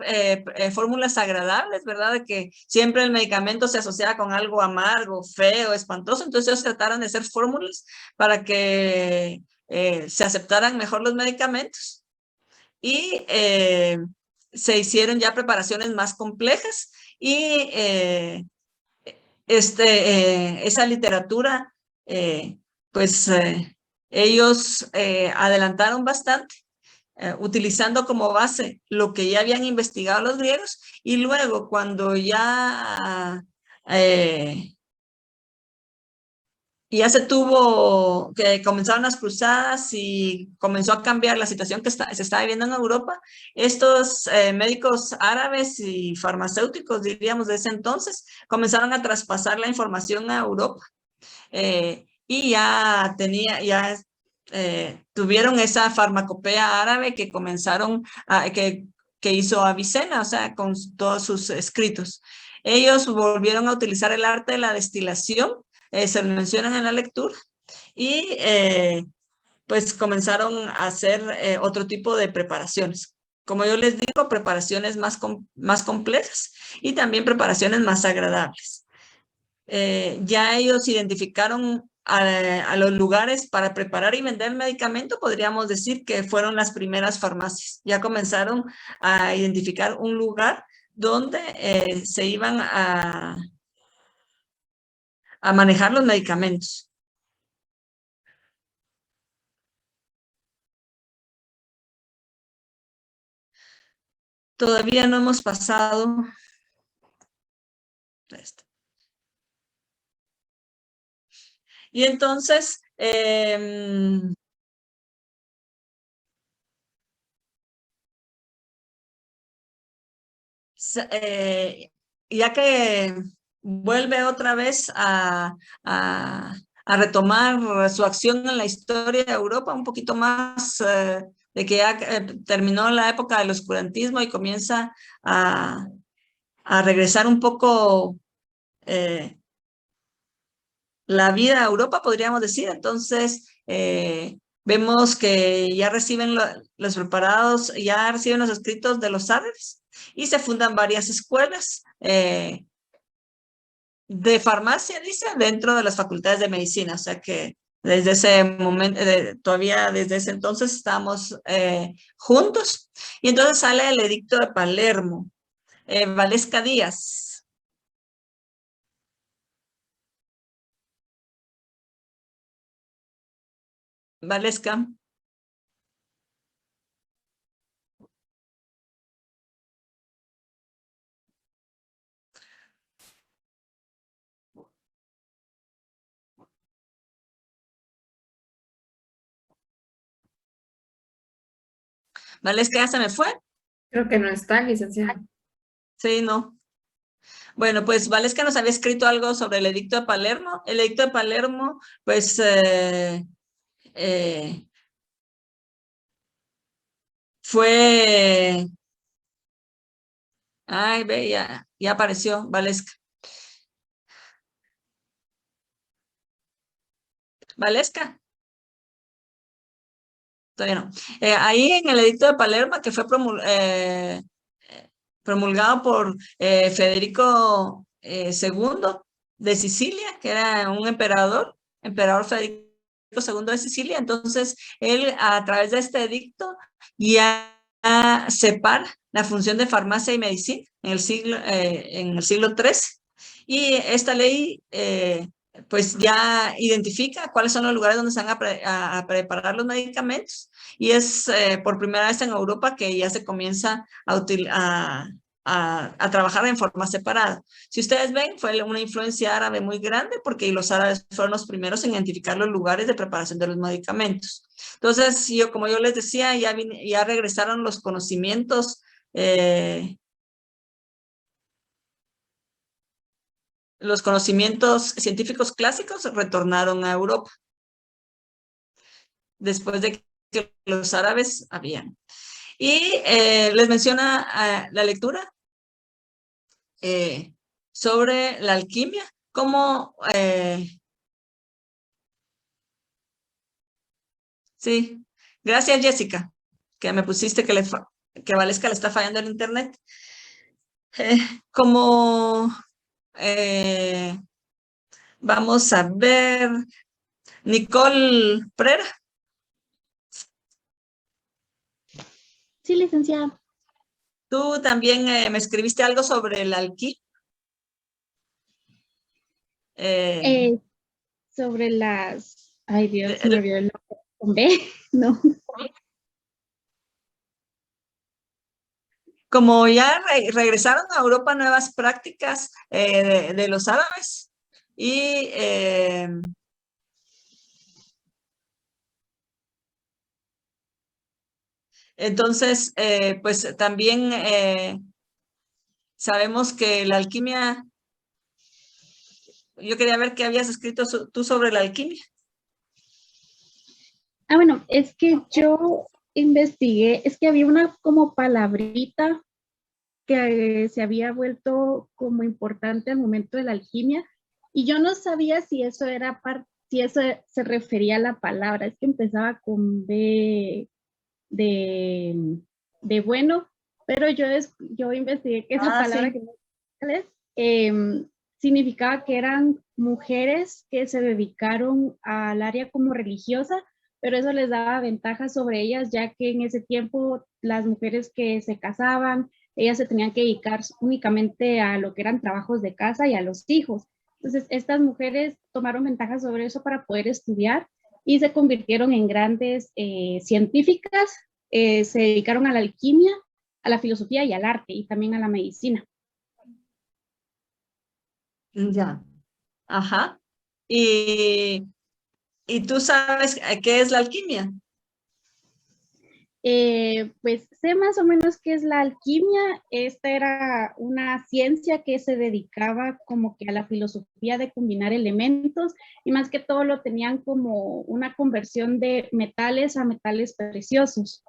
fórmulas agradables, ¿verdad? De que siempre el medicamento se asociaba con algo amargo, feo, espantoso, entonces ellos trataron de hacer fórmulas para que se aceptaran mejor los medicamentos y se hicieron ya preparaciones más complejas y esa literatura, ellos adelantaron bastante, utilizando como base lo que ya habían investigado los griegos y luego cuando ya se tuvo, que comenzaron las cruzadas y comenzó a cambiar la situación que se estaba viviendo en Europa, estos médicos árabes y farmacéuticos, diríamos, de ese entonces, comenzaron a traspasar la información a Europa y tuvieron esa farmacopea árabe que comenzaron, que hizo Avicena, o sea, con todos sus escritos. Ellos volvieron a utilizar el arte de la destilación, se mencionan en la lectura, y pues comenzaron a hacer otro tipo de preparaciones. como yo les digo, preparaciones más complejas y también preparaciones más agradables. Ya ellos identificaron a los lugares para preparar y vender medicamento, podríamos decir que fueron las primeras farmacias. Ya comenzaron a identificar un lugar donde se iban a manejar los medicamentos. Todavía no hemos pasado esto. Y entonces, ya que vuelve otra vez a retomar su acción en la historia de Europa, un poquito más de que ya terminó la época del oscurantismo y comienza a regresar un poco la vida a Europa, podríamos decir. Entonces, vemos que ya reciben los preparados, ya reciben los escritos de los árabes y se fundan varias escuelas de farmacia, dice, dentro de las facultades de medicina. O sea que desde ese momento, todavía desde ese entonces estamos juntos. Y entonces sale el edicto de Palermo. Valesca Díaz. Valesca. Valesca ya se me fue. Creo que no está, licenciada. Sí, no. Bueno, pues Valesca nos había escrito algo sobre el edicto de Palermo. El edicto de Palermo, pues, fue... Ay, ve, ya apareció Valesca. Valesca. Todavía no. Ahí en el edicto de Palermo, que fue promulgado por Federico II de Sicilia, que era un emperador Federico II de Sicilia. Entonces, él a través de este edicto ya separa la función de farmacia y medicina en el siglo XIII. Y esta ley pues ya identifica cuáles son los lugares donde se van a preparar los medicamentos, y es por primera vez en Europa que ya se comienza a trabajar en forma separada. Si ustedes ven, fue una influencia árabe muy grande, porque los árabes fueron los primeros en identificar los lugares de preparación de los medicamentos. Entonces, como yo les decía, ya regresaron los conocimientos científicos clásicos, retornaron a Europa después de que los árabes habían. Y les menciona la lectura sobre la alquimia, como sí, gracias Jessica, que me pusiste que Valesca le está fallando el internet. Vamos a ver, Nicole Prera. Sí, licenciada. Tú también me escribiste algo sobre el alquimia. Sobre las... Ay, Dios, se me olvidó el nombre. ¿Con B? No. Como ya regresaron a Europa nuevas prácticas de los árabes, y entonces, pues también sabemos que la alquimia, yo quería ver qué habías escrito tú sobre la alquimia. Ah, bueno, es que yo investigué, es que había una como palabrita que se había vuelto como importante al momento de la alquimia, y yo no sabía si eso era si eso se refería a la palabra. Es que empezaba con B de bueno, pero yo investigué que esa palabra sí. que no es, significaba que eran mujeres que se dedicaron al área como religiosa, pero eso les daba ventajas sobre ellas, ya que en ese tiempo las mujeres que se casaban, ellas se tenían que dedicar únicamente a lo que eran trabajos de casa y a los hijos. Entonces, estas mujeres tomaron ventajas sobre eso para poder estudiar y se convirtieron en grandes científicas, se dedicaron a la alquimia, a la filosofía y al arte, y también a la medicina. Ya, ajá. ¿Y tú sabes qué es la alquimia? Pues sé más o menos qué es la alquimia. Esta era una ciencia que se dedicaba como que a la filosofía de combinar elementos y más que todo lo tenían como una conversión de metales a metales preciosos.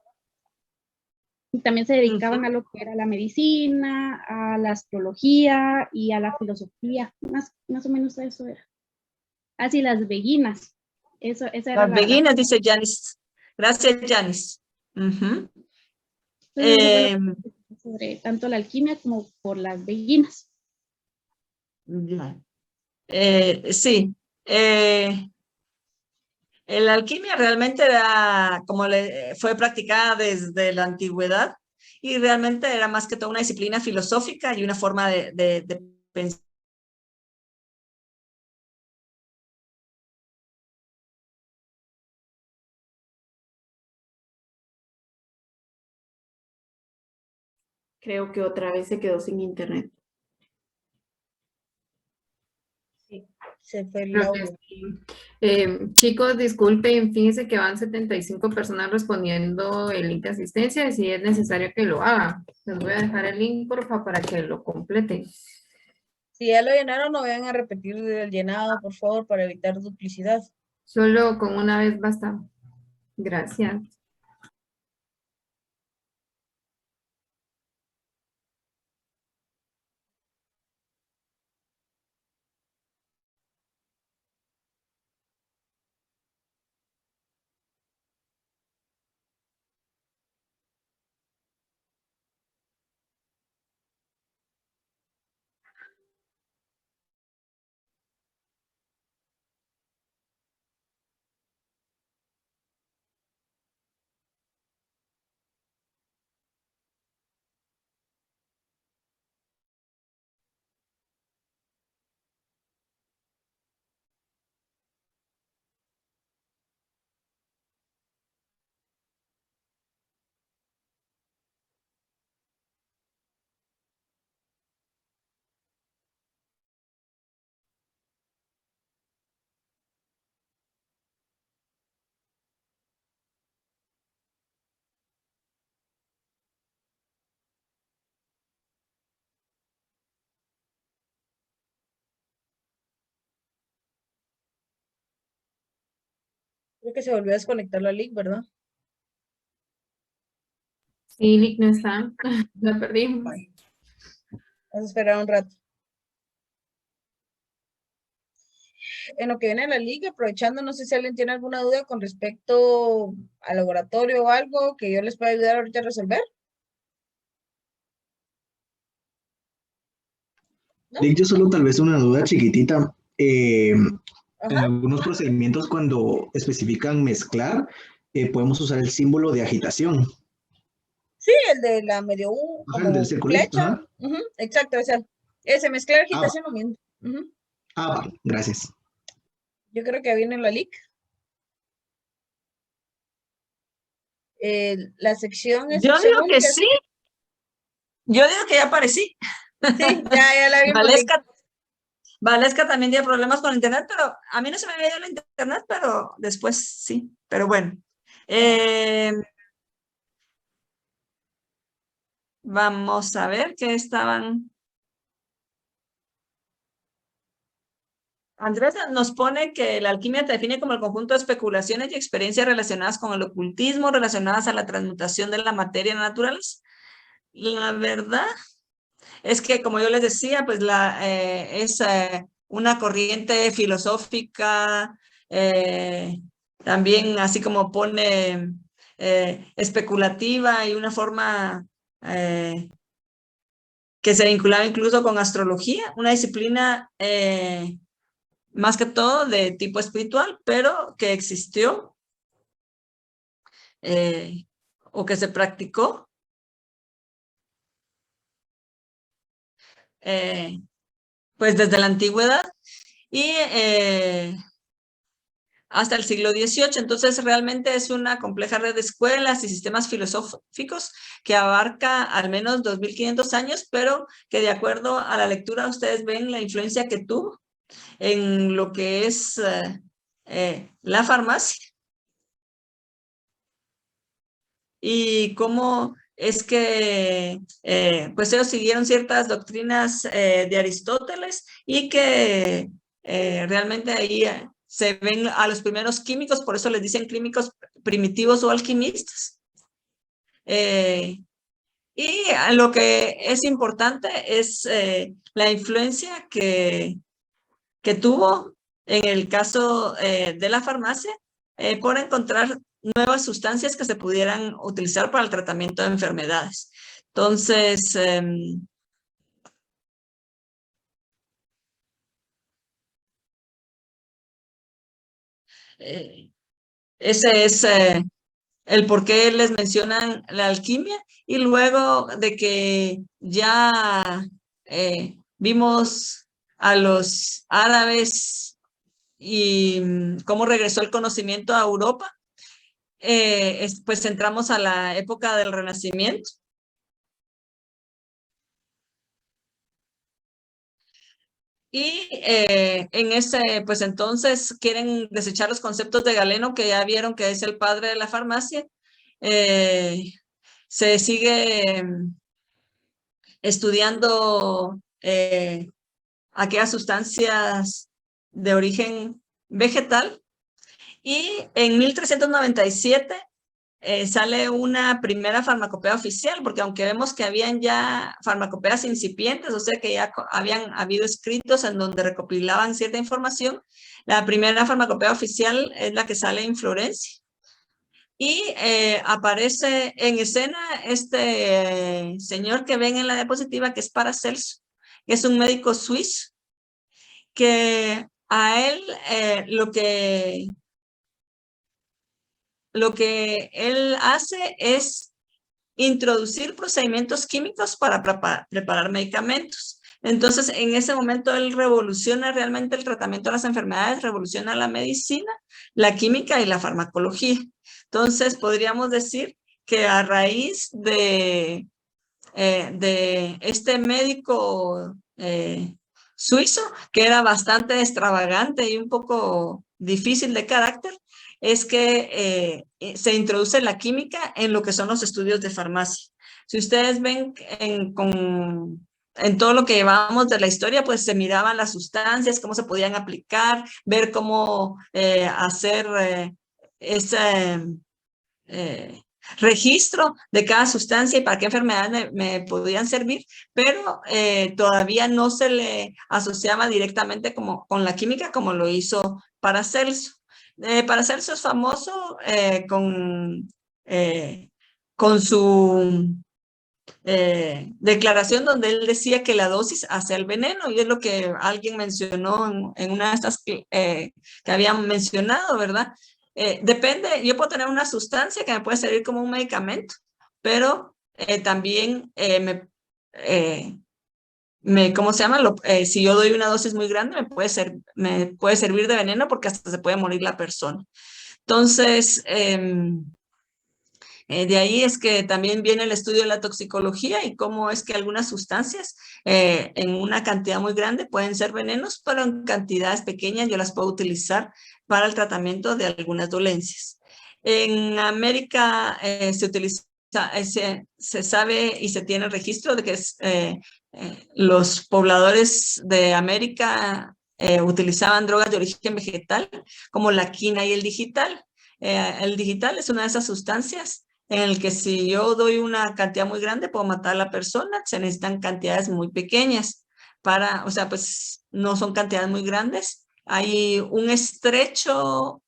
Y también se dedicaban a lo que era la medicina, a la astrología y a la filosofía. Más o menos eso era. Así las beguinas. Esa era Las beguinas, dice Janice. Gracias, Janice. Sobre tanto la alquimia como por las beguinas. Sí. La alquimia realmente era, como fue practicada desde la antigüedad y realmente era más que todo una disciplina filosófica y una forma de pensar. Creo que otra vez se quedó sin internet. Sí, se fue el Creo que audio. sí. Chicos, disculpen, fíjense que van 75 personas respondiendo el link de asistencia y si es necesario que lo hagan. Les voy a dejar el link, porfa, para que lo completen. Si ya lo llenaron, no vayan a repetir el llenado, por favor, para evitar duplicidad. Solo con una vez basta. Gracias. Creo que se volvió a desconectar la link, ¿verdad? Sí, link no está. La perdimos. Vamos a esperar un rato. En lo que viene la liga, aprovechando, no sé si alguien tiene alguna duda con respecto al laboratorio o algo que yo les pueda ayudar ahorita a resolver. ¿No? Lick, yo solo tal vez una duda chiquitita. En algunos procedimientos cuando especifican mezclar, podemos usar el símbolo de agitación. Sí, el de la medio U, Ajá, el del circulito. flecha. Exacto, ese mezclar agitación lo mismo. Vale, gracias. Yo creo que viene en la LIC. La sección es. Yo digo que sí. Yo digo que ya aparecí. Sí, ya la vi. Valesca también tiene problemas con internet, pero a mí no se me había ido la internet, pero después sí. Pero bueno. Vamos a ver qué estaban. Andrés nos pone que la alquimia te define como el conjunto de especulaciones y experiencias relacionadas con el ocultismo, relacionadas a la transmutación de la materia en la naturaleza. La verdad es que, como yo les decía, pues es una corriente filosófica, también así como pone especulativa y una forma que se vinculaba incluso con astrología, una disciplina más que todo de tipo espiritual, pero que existió o que se practicó pues desde la antigüedad y hasta el siglo XVIII. Entonces, realmente es una compleja red de escuelas y sistemas filosóficos que abarca al menos 2.500 años, pero que de acuerdo a la lectura ustedes ven la influencia que tuvo en lo que es la farmacia y cómo es que pues ellos siguieron ciertas doctrinas de Aristóteles y que realmente ahí se ven a los primeros químicos, por eso les dicen químicos primitivos o alquimistas. Y lo que es importante es la influencia que tuvo en el caso de la farmacia por encontrar nuevas sustancias que se pudieran utilizar para el tratamiento de enfermedades. Entonces, ese es el por qué les mencionan la alquimia y luego de que ya vimos a los árabes y cómo regresó el conocimiento a Europa, pues entramos a la época del Renacimiento. Y en ese, pues entonces quieren desechar los conceptos de Galeno, que ya vieron que es el padre de la farmacia. Se sigue estudiando aquellas sustancias de origen vegetal. Y en 1397 sale una primera farmacopea oficial, porque aunque vemos que habían ya farmacopeas incipientes, o sea que ya habían habido escritos en donde recopilaban cierta información, la primera farmacopea oficial es la que sale en Florencia. Y aparece en escena este señor que ven en la diapositiva, que es Paracelso, que es un médico suizo, que a él lo que él hace es introducir procedimientos químicos para preparar medicamentos. Entonces, en ese momento él revoluciona realmente el tratamiento de las enfermedades, revoluciona la medicina, la química y la farmacología. Entonces, podríamos decir que a raíz de este médico suizo, que era bastante extravagante y un poco difícil de carácter, es que se introduce la química en lo que son los estudios de farmacia. Si ustedes ven en todo lo que llevábamos de la historia, pues se miraban las sustancias, cómo se podían aplicar, ver cómo hacer ese registro de cada sustancia y para qué enfermedades me podían servir, pero todavía no se le asociaba directamente con la química como lo hizo Paracelso. Paracelso es famoso con su declaración donde él decía que la dosis hace el veneno, y es lo que alguien mencionó en una de estas que habían mencionado, ¿verdad? Depende, yo puedo tener una sustancia que me puede servir como un medicamento, pero también ¿cómo se llama? Si yo doy una dosis muy grande, me puede servir de veneno porque hasta se puede morir la persona. Entonces, de ahí es que también viene el estudio de la toxicología y cómo es que algunas sustancias en una cantidad muy grande pueden ser venenos, pero en cantidades pequeñas yo las puedo utilizar para el tratamiento de algunas dolencias. En América se utiliza, se sabe y se tiene registro de que los pobladores de América utilizaban drogas de origen vegetal, como la quina y el digital. El digital es una de esas sustancias en el que si yo doy una cantidad muy grande puedo matar a la persona. Se necesitan cantidades muy pequeñas o sea, pues no son cantidades muy grandes. Hay un estrecho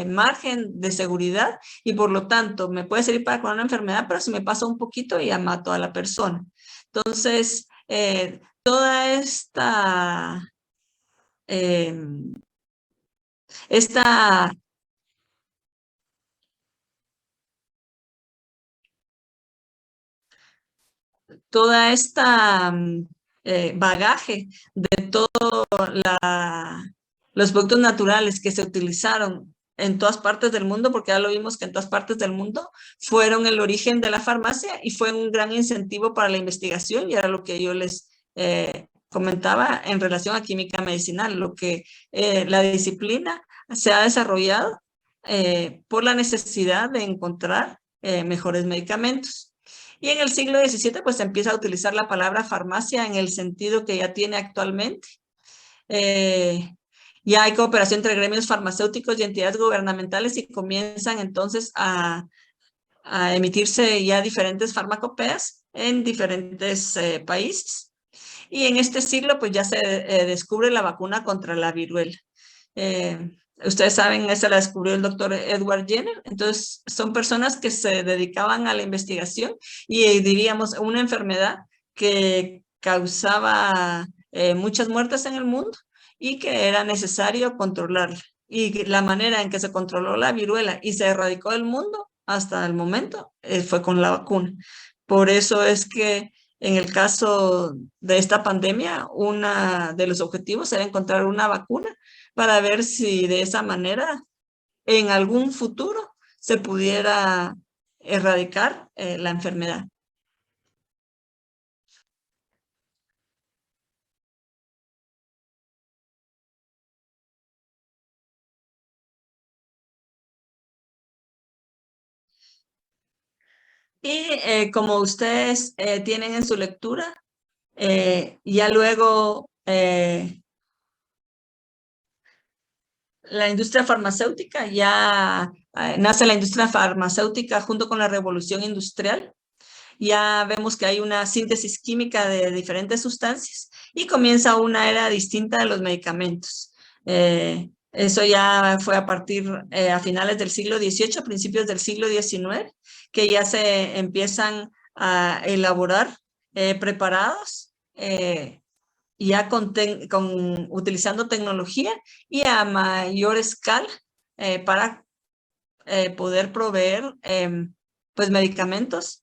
margen de seguridad y por lo tanto me puede servir para curar una enfermedad, pero si me pasa un poquito ya mato a la persona. Entonces, toda esta bagaje de todos los productos naturales que se utilizaron en todas partes del mundo, porque ya lo vimos que en todas partes del mundo fueron el origen de la farmacia y fue un gran incentivo para la investigación, y era lo que yo les comentaba en relación a química medicinal, lo que la disciplina se ha desarrollado por la necesidad de encontrar mejores medicamentos. Y en el siglo XVII pues se empieza a utilizar la palabra farmacia en el sentido que ya tiene actualmente. Ya hay cooperación entre gremios farmacéuticos y entidades gubernamentales y comienzan entonces a emitirse ya diferentes farmacopeas en diferentes países. Y en este siglo pues ya se descubre la vacuna contra la viruela. Ustedes saben, esa la descubrió el doctor Edward Jenner. Entonces, son personas que se dedicaban a la investigación y diríamos una enfermedad que causaba muchas muertes en el mundo y que era necesario controlarla. Y la manera en que se controló la viruela y se erradicó del mundo hasta el momento fue con la vacuna. Por eso es que en el caso de esta pandemia, uno de los objetivos era encontrar una vacuna para ver si de esa manera en algún futuro se pudiera erradicar la enfermedad. Y como ustedes tienen en su lectura, ya luego la industria farmacéutica, ya nace la industria farmacéutica junto con la revolución industrial. Ya vemos que hay una síntesis química de diferentes sustancias y comienza una era distinta de los medicamentos. Eso ya fue a partir a finales del siglo XVIII, principios del siglo XIX, que ya se empiezan a elaborar preparados ya utilizando tecnología y a mayor escala para poder proveer pues medicamentos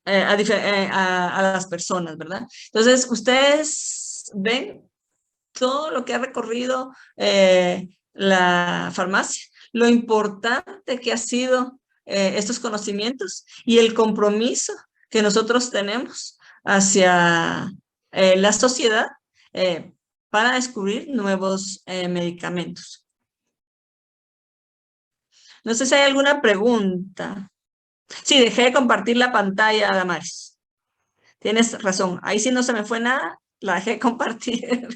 a las personas, ¿verdad? Entonces, ustedes ven todo lo que ha recorrido la farmacia, lo importante que ha sido estos conocimientos y el compromiso que nosotros tenemos hacia la sociedad para descubrir nuevos medicamentos. No sé si hay alguna pregunta. Sí, dejé de compartir la pantalla, Damaris. Tienes razón. Ahí sí no se me fue nada. La dejé de compartir.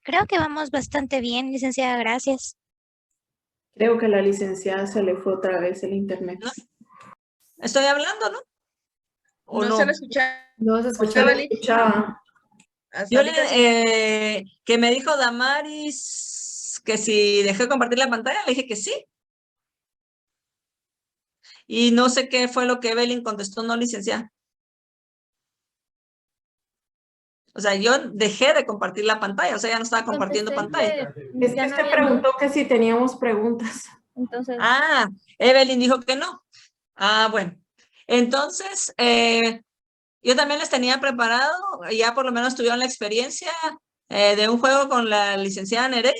Creo que vamos bastante bien, licenciada, gracias. Creo que a la licenciada se le fue otra vez el internet. ¿No? Estoy hablando, ¿no? ¿O no? Se le escuchaba. No se escuchaba. Yo que me dijo Damaris que si dejé de compartir la pantalla, le dije que sí. Y no sé qué fue lo que Evelyn contestó, no, licenciada. O sea, yo dejé de compartir la pantalla, o sea, ya no estaba compartiendo pantalla. Es que usted preguntó que si teníamos preguntas. Entonces. Ah, Evelyn dijo que no. Ah, bueno. Entonces, yo también les tenía preparado, ya por lo menos tuvieron la experiencia de un juego con la licenciada Nereida.